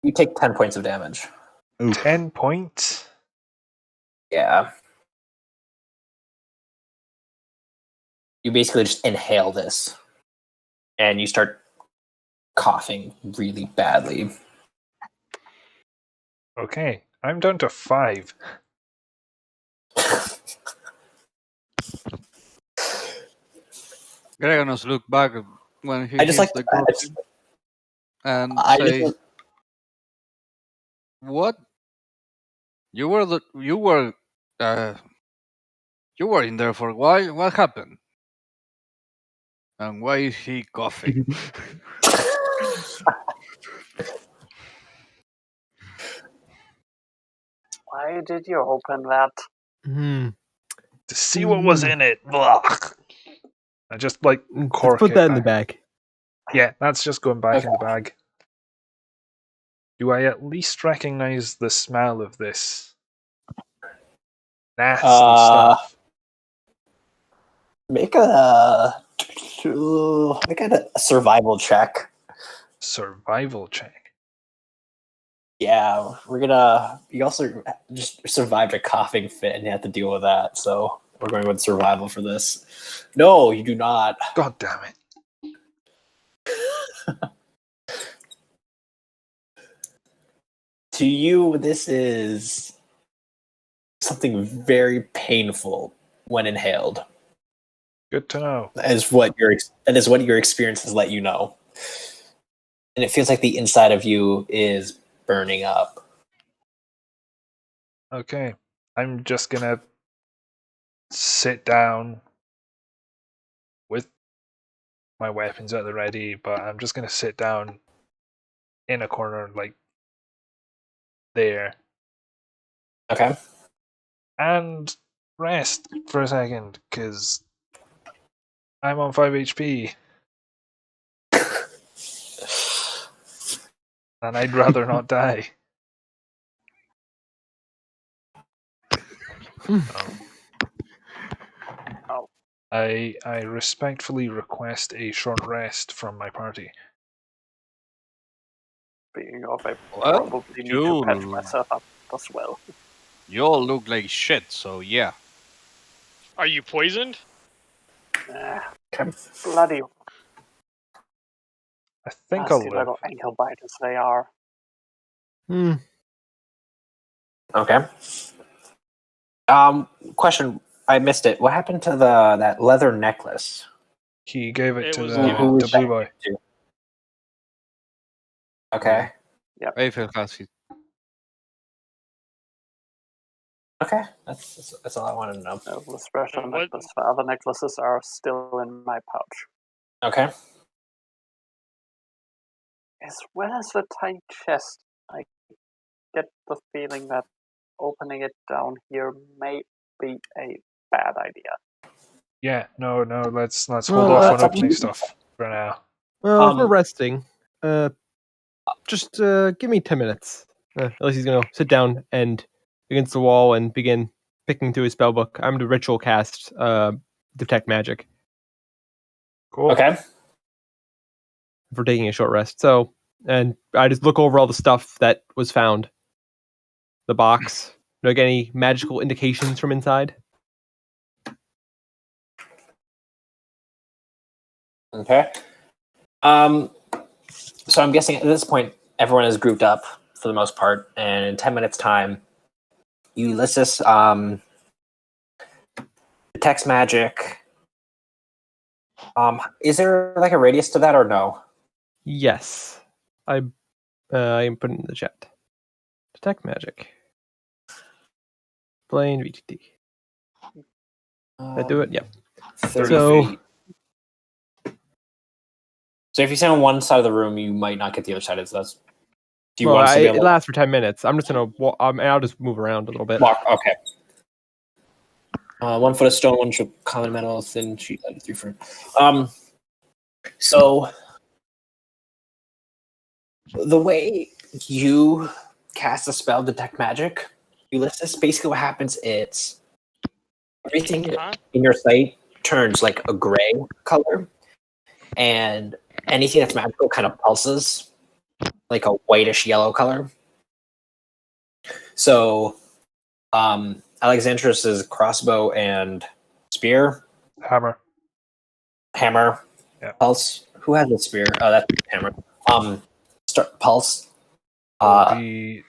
You take 10 points of damage. 10 points? Yeah. You basically just inhale this, and you start coughing really badly. Okay, I'm down to 5. Greganos look back when he I just hears like the coughing and say, "What? You were in there for a while. What happened? And why is he coughing?" Why did you open that? To see what was in it. Blah. I just like cork Let's put that it in the back. bag. Yeah, that's just going back in the bag. Do I at least recognize the smell of this nasty stuff? Make a I got a survival check. Survival check. Yeah, you also just survived a coughing fit and you have to deal with that, so we're going with survival for this. No, you do not. God damn it. To you, this is something very painful when inhaled. Good to know. That is what your experience has let you know. And it feels like the inside of you is burning up. Okay. I'm just gonna sit down with my weapons at the ready, but I'm just gonna sit down in a corner, like there, Okay. and rest for a second, because I'm on 5 HP, and I'd rather not die. I respectfully request a short rest from my party. Speaking of, I Well, probably need to patch you- myself up as well. You all look like shit, so yeah. Are you poisoned? Bloody I think I'll nasty live. little ankle biters they are. Okay. Question. I missed it. What happened to that leather necklace? He gave it It to was the, given Who was the blue that boy. to? Okay. Eiffel has it. Okay. That's all I wanted to know. The special What- necklace. The other necklaces are still in my pouch. Okay. As well as the tight chest, I get the feeling that opening it down here may be a bad idea. Yeah, no, let's hold Well, off that's on up to opening you. stuff for now. Well, if we're Um, resting, just give me 10 minutes. At least he's going to sit down and against the wall and begin picking through his spellbook. I'm going to ritual cast detect magic Cool. Okay. for taking a short rest. So, and I just look over all the stuff that was found. The box. Do I get any magical indications from inside? Okay. So I'm guessing at this point everyone is grouped up for the most part, and in 10 minutes' time, Ulysses detects magic. Is there like a radius to that or no? Yes. I am putting in the chat. Detect magic. Plain VTT. Did I do it? Yep. 30 So- feet. So if you stand on one side of the room, you might not get the other side. Do you Well, want us to be able it to lasts for 10 minutes. I'm just gonna. I'll just move around a little bit. walk? Okay. 1 foot of stone, 1 foot of common metal, thin sheet, 3 foot. So the way you cast a spell, detect magic, Ulysses, basically what happens is everything in your sight turns like a gray color, and anything that's magical kind of pulses like a whitish yellow color. So Alexandros' crossbow and spear, Hammer. Yeah. pulse. Who has a spear? Oh, that's hammer. Pulse. Will be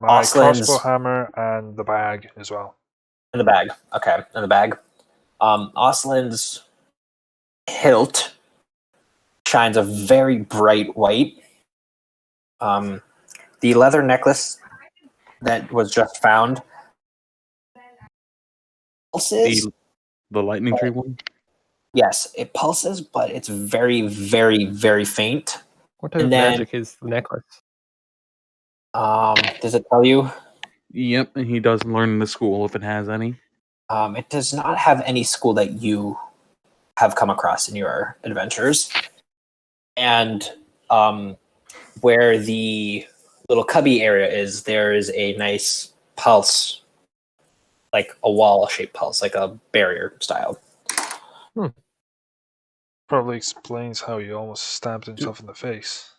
my Oslin's- crossbow hammer and the bag as well. In the bag. Okay, in the bag. Oslin's hilt shines a very bright white. The leather necklace that was just found pulses. The lightning tree one? Yes, it pulses, but it's very, very, very faint. What type of And then- magic is the necklace? Does it tell you? Yep, and he does learn in the school if it has any. It does not have any school that you have come across in your adventures. And where the little cubby area is, there is a nice pulse, like a wall-shaped pulse, like a barrier style. Probably explains how he almost stabbed himself in the face.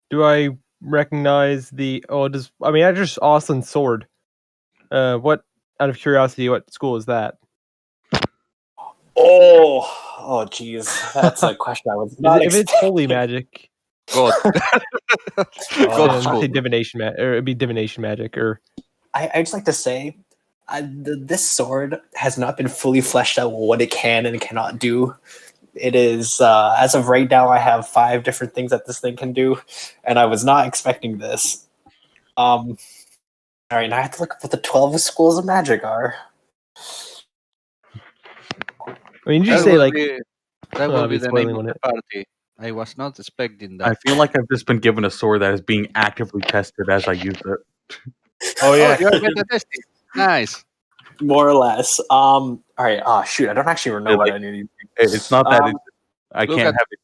Do I recognize the? Oh, I just Auslin's sword. What? Out of curiosity, what school is that? Oh, geez, that's a question I was not If it's holy expecting. magic, God. then God school. say divination or it'd be divination magic, or I'd just like to say, this sword has not been fully fleshed out what it can and cannot do. It is, as of right now, I have 5 different things that this thing can do, and I was not expecting this. All right, now I have to look up what the 12 schools of magic are. I mean, you just say will like be, that will be the name spoiling of on the it. party. I was not expecting I that. feel like I've just been given a sword that is being actively tested as I use it. Oh yeah, Oh, you're beta testing. Nice. More or less. All right. Oh, shoot. I don't actually remember what I need. It's not that I Look can't at- have it.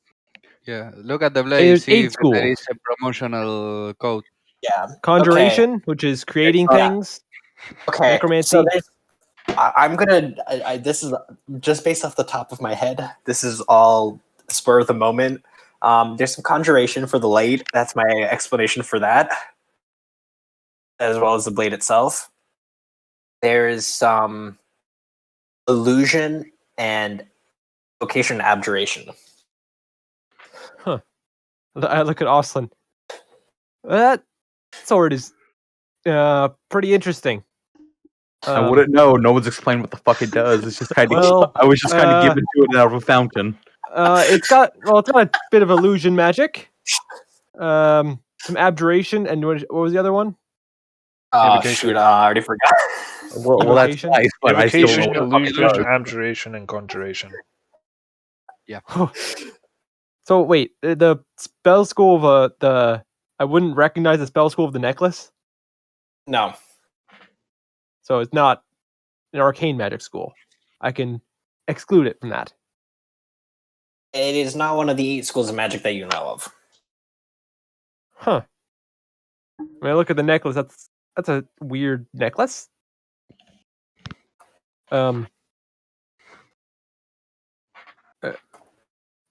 Yeah, look at the blade. There's See 8 if there is schools. a promotional code. Yeah. Conjuration, which is creating Yeah. things. Okay. Necromancy. So I'm gonna. This is just based off the top of my head. This is all spur of the moment. There's some conjuration for the light. That's my explanation for that, as well as the blade itself. There's some illusion and location abjuration. I look at Oslin. That sword is pretty interesting. I wouldn't know. No one's explained what the fuck it does. It's just kind of. Well, I was just kind of given to it out of a fountain. It's got a bit of illusion magic. Some abjuration, and what was the other one? Oh Invocation. shoot! I already forgot. Well, that's Invocation? nice, but I still Invocation, know what the fuck it illusion, does. abjuration, and conjuration. Yeah. So wait, the spell school of I wouldn't recognize the spell school of the necklace. No. So it's not an arcane magic school. I can exclude it from that. It is not one of the 8 schools of magic that you know of. Huh. When I look at the necklace, that's a weird necklace. Yeah.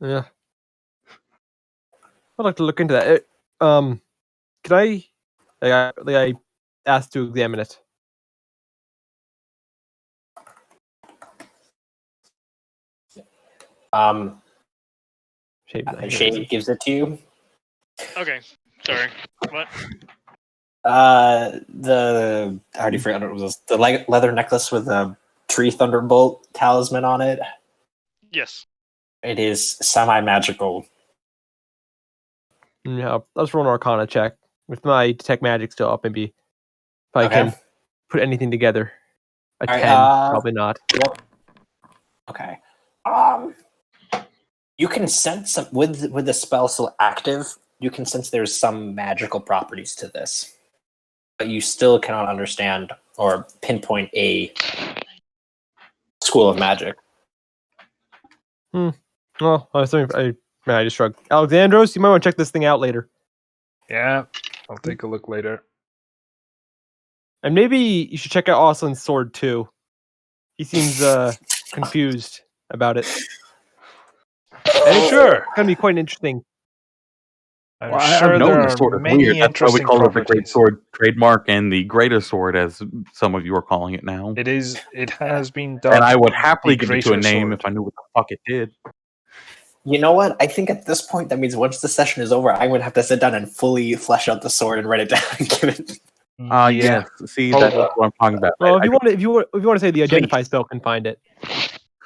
I'd like to look into that. Can I asked to examine it? Shade gives it to you. Okay, sorry. What? I already forgot what it was. The leather necklace with a tree thunderbolt talisman on it. Yes. It is semi-magical. Yeah, let's roll an Arcana check with my detect magic still up. Maybe if I can put anything together. A 10, probably not. Yep. Okay. You can sense with the spell still active. You can sense there's some magical properties to this, but you still cannot understand or pinpoint a school of magic. Well, I just shrugged. Alexandros, you might want to check this thing out later. Yeah, I'll take a look later. And maybe you should check out Oslin's sword too. He seems confused about it. And it's sure. Gonna be quite interesting. I'm sure I've known there this are sword is many weird. That's why we interesting call it the Great properties. Sword trademark and the Greatest Sword, as some of you are calling it now. It is. It has been done. And I would happily give it to a Greater name Sword. if I knew what the fuck it did. You know what? I think at this point, that means once the session is over, I'm going to have to sit down and fully flesh out the sword and write it down and give it. Yes. See, that's what I'm talking about. Well, if you want to say the identify spell can find it.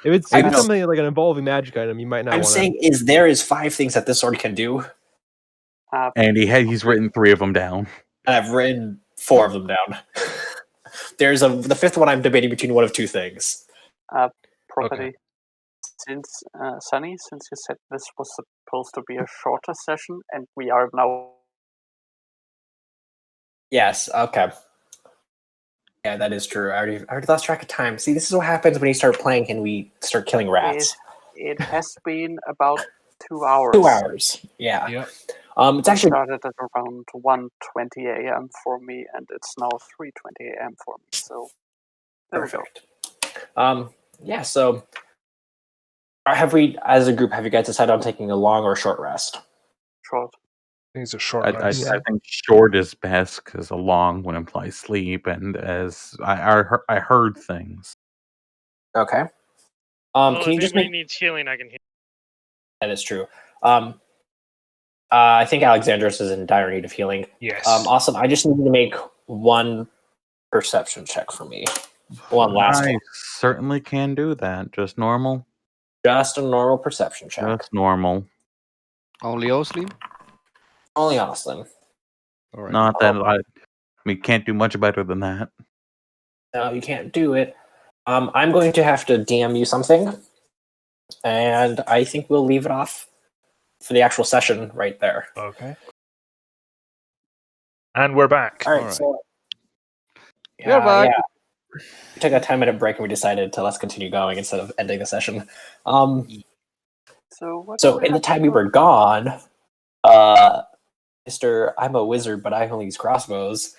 If it's something like an involving magic item, you might not. I'm saying there is 5 things that this sword can do, and he's written 3 of them down. and I've written 4 of them down. There's the 5th one I'm debating between one of 2 things. Property. Okay. Since Sunny, since you said this was supposed to be a shorter session, and we are now. Yes. Okay. Yeah, that is true. I already lost track of time. See, this is what happens when you start playing and we start killing rats. It has been about 2 hours. 2 hours. Yeah. Yep. It's actually started at around 1:20 a.m. for me, and it's now 3:20 a.m. for me. So there perfect. Yeah. So Have we, as a group, have you guys decided on taking a long or short rest? Short. I think it's a short I rest. think short is best because a long would imply sleep, and as I heard things. Okay. Well, Can you if just anybody make? needs healing, I can heal. That is true. I think Alexandros is in dire need of healing. Yes. Awesome. I just need to make one perception check for me. One last I one. certainly can do that. Just normal. Just a normal perception check. Just normal. Only Oslim? Only Austin. All right. Not that we can't do much better than that. No, you can't do it. I'm going to have to DM you something, and I think we'll leave it off for the actual session right there. Okay. And we're back. All right. All right. So, We're back. Yeah. We took a 10-minute break and we decided to let's continue going instead of ending the session. So in the time we were gone, Mr. I'm a wizard, but I only use crossbows.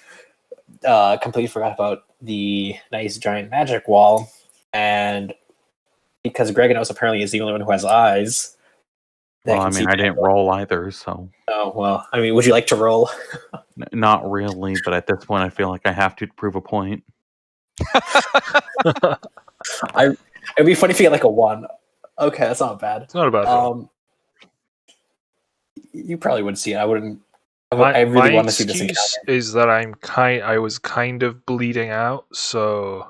Completely forgot about the nice giant magic wall, and because Greganos apparently is the only one who has eyes. Well, I mean, I didn't roll either, so. Oh well, I mean, would you like to roll? Not really, but at this point, I feel like I have to prove a point. It'd be funny if you get like a 1. Okay, that's not bad. It's not a bad roll. You probably would see it. I wouldn't. I My really want to see this excuse encounter. is that I was kind of bleeding out, so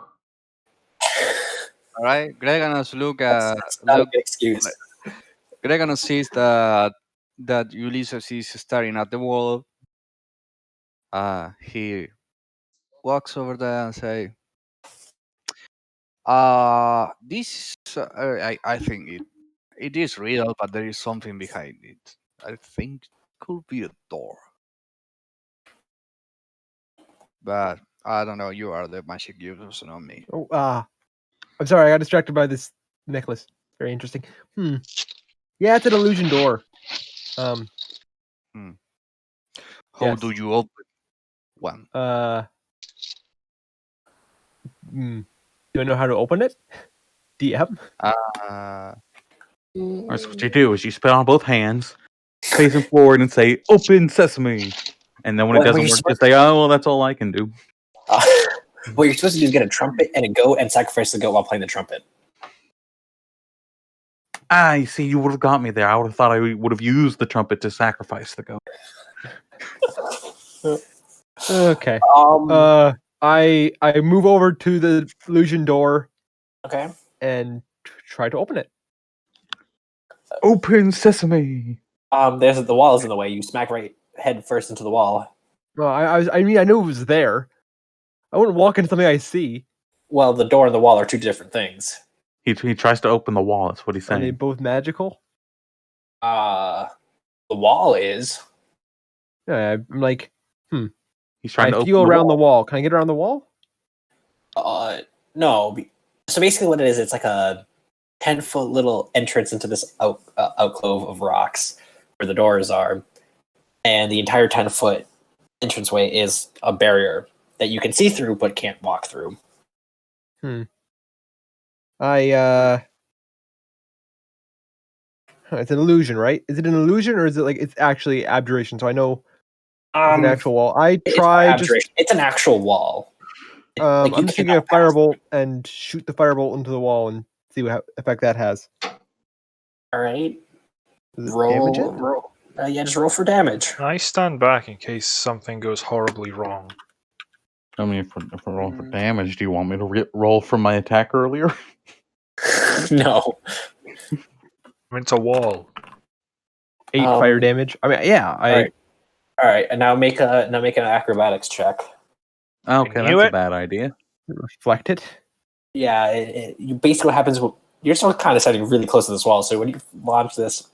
All right. Greganos That's not a good excuse. Greganos sees that Ulysses is staring at the wall. He walks over there and say, this I think it is real, but there is something behind it. I think it could be a door. But I don't know, you are the magic users, not me. Oh, I'm sorry, I got distracted by this necklace. Very interesting. Yeah, it's an illusion door. How Yes. do you open one? Do I know how to open it? DM? That's what you do, is you spit on both hands, facing forward, and say, "Open sesame." And then when it doesn't work, you say, "Oh, well, that's all I can do." What you're supposed to do is get a trumpet and a goat and sacrifice the goat while playing the trumpet. You see, you would have got me there. I would have thought I would have used the trumpet to sacrifice the goat. Okay. I move over to the illusion door. Okay. And try to open it. Open sesame. There's the wall is in the way. You smack right head first into the wall. Well, I knew it was there. I wouldn't walk into something I see. Well, the door and the wall are two different things. He tries to open the wall. That's what he's saying. Are they both magical? The wall is. Yeah, I'm like, He's trying to feel open around the wall. Can I get around the wall? No. So basically, what it is, it's like a 10-foot little entrance into this outclove of rocks where the doors are, and the entire 10-foot entranceway is a barrier that you can see through but can't walk through. It's an illusion, right? Is it an illusion or is it like it's actually abjuration? So I know it's an actual wall. It's an actual wall. I'm just taking a firebolt and shoot the firebolt into the wall and see what effect that has. All right. Roll. Just roll for damage. I stand back in case something goes horribly wrong. I mean, if I roll for damage, do you want me to roll for my attack earlier? No. I mean, it's a wall. 8 fire damage. I mean, yeah. All right. And now make an acrobatics check. Okay, that's a bad idea. Reflect it. Yeah. Basically, what happens? You're still kind of standing really close to this wall, so when you launch this,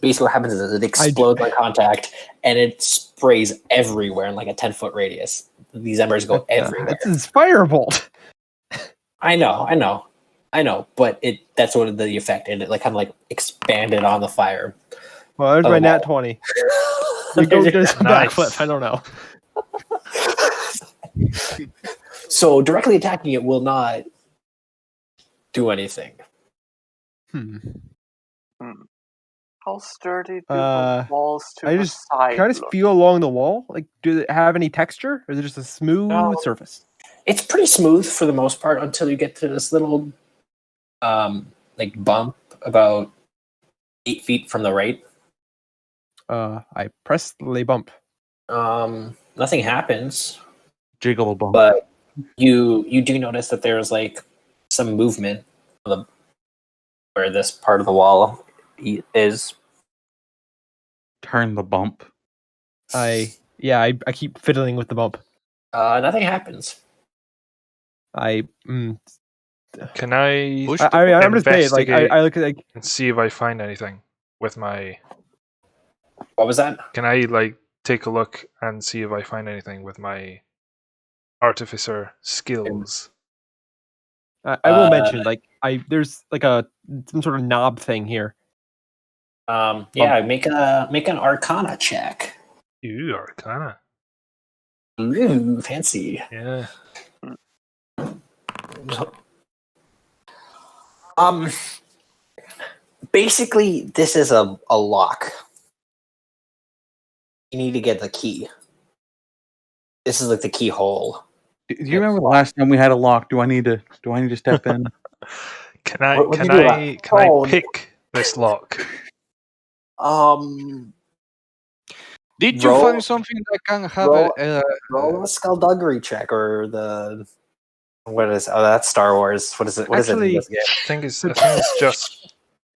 basically what happens is it explodes on contact, and it sprays everywhere in like a 10-foot radius. These embers go everywhere. It's firebolt. I know, but that's what the effect, and it like kind of like expanded on the fire. Well, there's my nat 20. You go just backflip. I don't know. So directly attacking it will not do anything. How sturdy do the walls to the side Can I just look? feel along the wall? Like, do it have any texture, or is it just a smooth surface? It's pretty smooth for the most part until you get to this little, like bump about 8 feet from the right. I press the bump. Nothing happens. Jiggle a bump. But you do notice that there's like some movement where this part of the wall is. Turn the bump. I keep fiddling with the bump. Nothing happens. Can I I'm just saying, like I look at and see if I find anything with my. What was that? Can I take a look and see if I find anything with my artificer skills? I will mention there's like some sort of knob thing here. Make an Arcana check. Ooh, Arcana. Ooh, fancy. Yeah. Basically, this is a lock. You need to get the key. This is like the keyhole. Do you remember the last time we had a lock? Do I need to step in? Can I pick this lock? Did you find something that can have roll a skullduggery check or the what is? Oh, that's Star Wars. What is it? What Actually, is it? I think it's just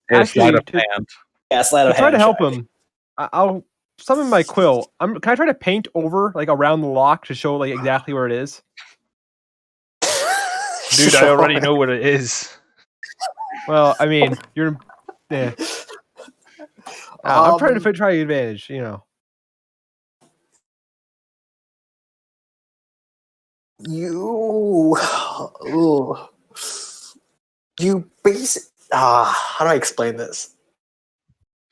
sleight of hand. Yeah, sleight of hand. Try to help him. I'll summon my quill. Can I try to paint over around the lock to show exactly where it is? Dude, I already know what it is. Well, I mean, you're. Yeah. I'm trying to try advantage, You how do I explain this?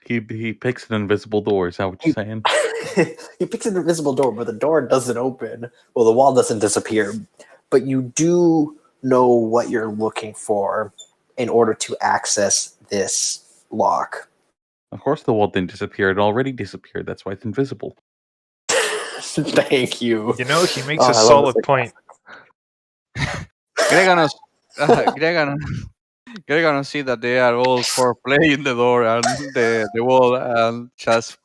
He picks an invisible door. Is that what you're saying? He picks an invisible door, but the door doesn't open. Well, the wall doesn't disappear, but you do know what you're looking for in order to access this lock. Of course, the wall didn't disappear. It already disappeared. That's why it's invisible. Thank you. He makes a solid point. Greganos see that they are all for playing the door and the wall, and just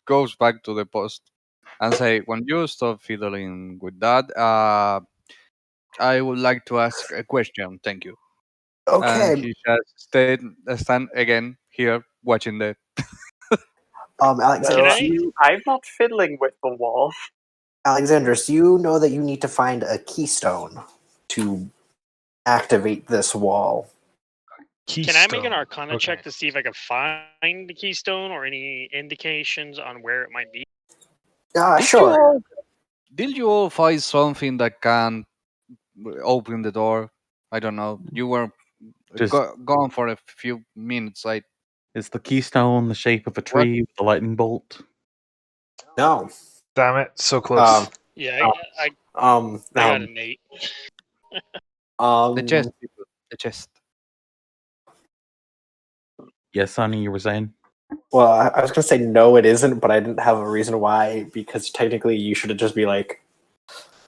goes back to the post and say, when you stop fiddling with that, I would like to ask a question. Thank you. Okay. And he just stand again here watching the. Alexander, I'm not fiddling with the wall. Alexander, so you know that you need to find a keystone to activate this wall. Can I make an Arcana check to see if I can find the keystone or any indications on where it might be? Sure. Did you all find something that can open the door? I don't know. You were Just gone for a few minutes. Is the keystone the shape of a tree with a lightning bolt? No. Damn it! So close. I got an 8. The chest. The chest. Yes, Sonny, you were saying? Well, I was going to say no, it isn't, but I didn't have a reason why, because technically you should just be like,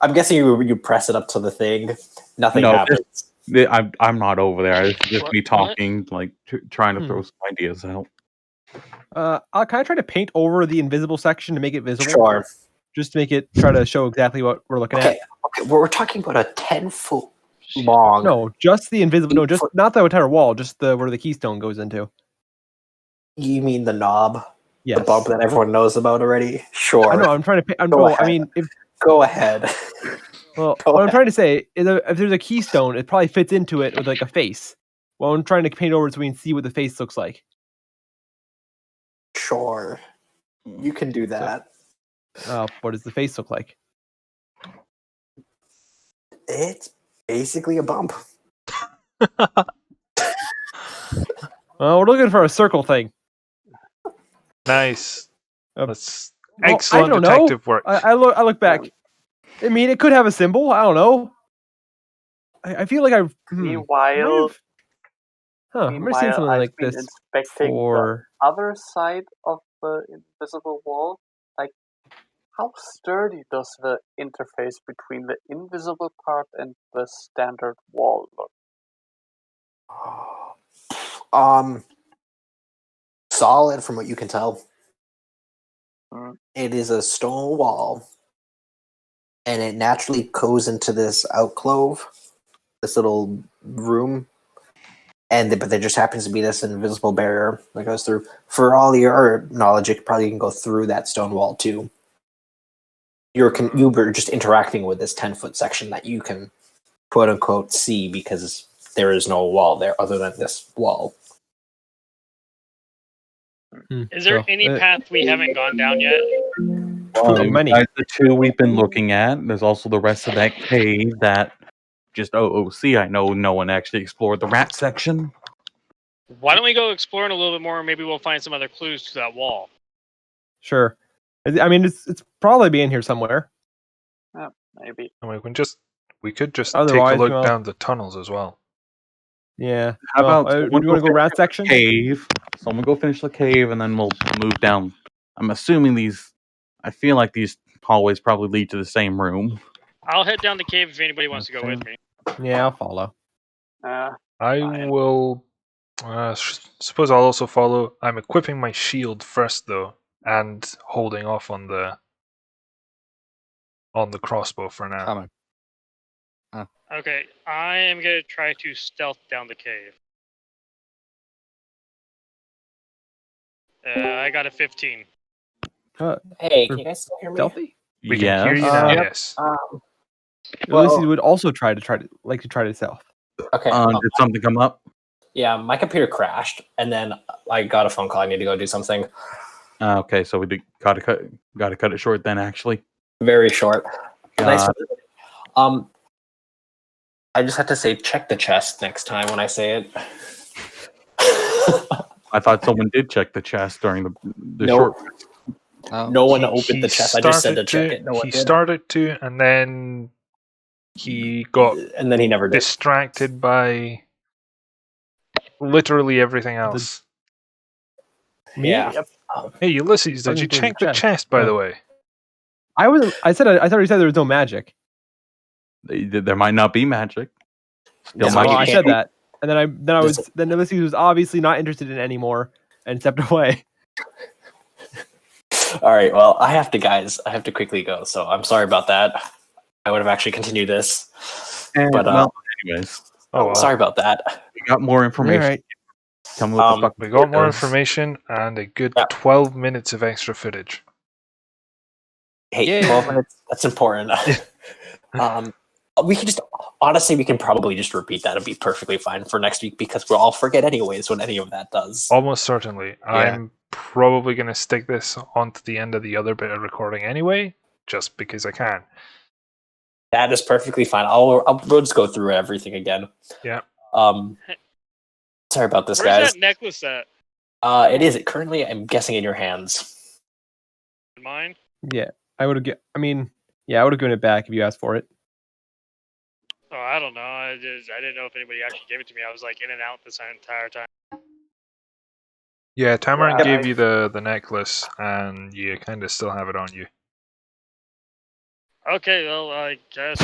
I'm guessing you press it up to the thing, nothing happens. I'm not over there. It's just me talking, trying to throw some ideas out. I'll kind of try to paint over the invisible section to make it visible. Sure. Just to make it, try to show exactly what we're looking at. Okay, we're talking about a 10-foot long. No, just the invisible. No, just not the entire wall. Just where the keystone goes into. You mean the knob? Yes. The bump that everyone knows about already? Sure. I know. I'm trying to. Go ahead. Well, what I'm trying to say is that if there's a keystone, it probably fits into it with a face. Well, I'm trying to paint over so we can see what the face looks like. Sure. You can do that. What does the face look like? It's basically a bump. We're looking for a circle thing. Nice. That's I excellent don't detective know. work. I look back. I mean, it could have a symbol. I don't know. I feel like Meanwhile, Huh, I've never seen something I've like been this inspecting for. the other side of the invisible wall. Like, how sturdy does the interface between the invisible part and the standard wall look? Solid from what you can tell. Mm. It is a stone wall, and it naturally goes into this alcove, this little room, but there just happens to be this invisible barrier that goes through. For all your knowledge, it probably can go through that stone wall too. You were just interacting with this 10-foot section that you can, quote unquote, see because there is no wall there other than this wall. Is there any path we haven't gone down yet? Many. Besides the two we've been looking at, there's also the rest of that cave that just OOC. I know no one actually explored the rat section. Why don't we go exploring a little bit more and maybe we'll find some other clues to that wall? Sure. I mean, it's probably be in here somewhere. Yeah, maybe. And we could just Otherwise, take a look well- down the tunnels as well. Yeah. How about do you want to go rat section? Cave. Someone go finish the cave, and then we'll move down. I'm assuming I feel like these hallways probably lead to the same room. I'll head down the cave if anybody wants to go with me. Yeah, I'll follow. I Fine. will. Suppose I'll also follow. I'm equipping my shield first, though, and holding off on the crossbow for now. Hammer. Okay, I am going to try to stealth down the cave. I got a 15. Hey, can you guys still hear me? Stealthy? We can hear you now. Yes. Ulysses would also try to stealth. Okay. Did something come up? Yeah, my computer crashed, and then I got a phone call. I need to go do something. Okay, so we gotta cut it short then. Actually, Very short. Nice. God. I just have to say, check the chest next time when I say it. I thought someone did check the chest during the Nope. short. No one opened the chest. I just said to check it. No one He did. started to, and then he got And then he never did. distracted by literally everything else. Yeah. Yep. Hey, Ulysses, did you check the chest, by the way? I wasn't. I thought you said there was no magic. There might not be magic. Still Yeah, might Well, be. I said that, and then Ulysses was obviously not interested in it anymore and stepped away. All right. Well, I have to quickly go. So I'm sorry about that. I would have actually continued this. But anyways. Oh, well. Sorry about that. We got more information. All right. Tell me what the fuck We got more does. information and a good Yeah. 12 minutes of extra footage. Hey, Yay. 12 minutes. That's important. We can probably just repeat that. It'd be perfectly fine for next week because we'll all forget anyways when any of that does. Almost certainly. I'm probably going to stick this onto the end of the other bit of recording anyway, just because I can. That is perfectly fine. We'll just go through everything again. Yeah. Sorry about this, Where's guys. that necklace at? It is currently, I'm guessing, in your hands. Mine? Yeah, I would have. I would have given it back if you asked for it. Oh, I don't know. I didn't know if anybody actually gave it to me. I was like in and out this entire time. Yeah, Tamarin Yeah, gave you the necklace, and you kind of still have it on you. Okay, well, I guess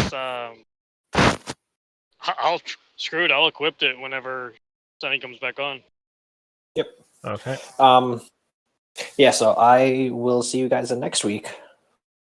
screw it. I'll equip it whenever Sunny comes back on. Yep. Okay. Yeah, so I will see you guys in next week.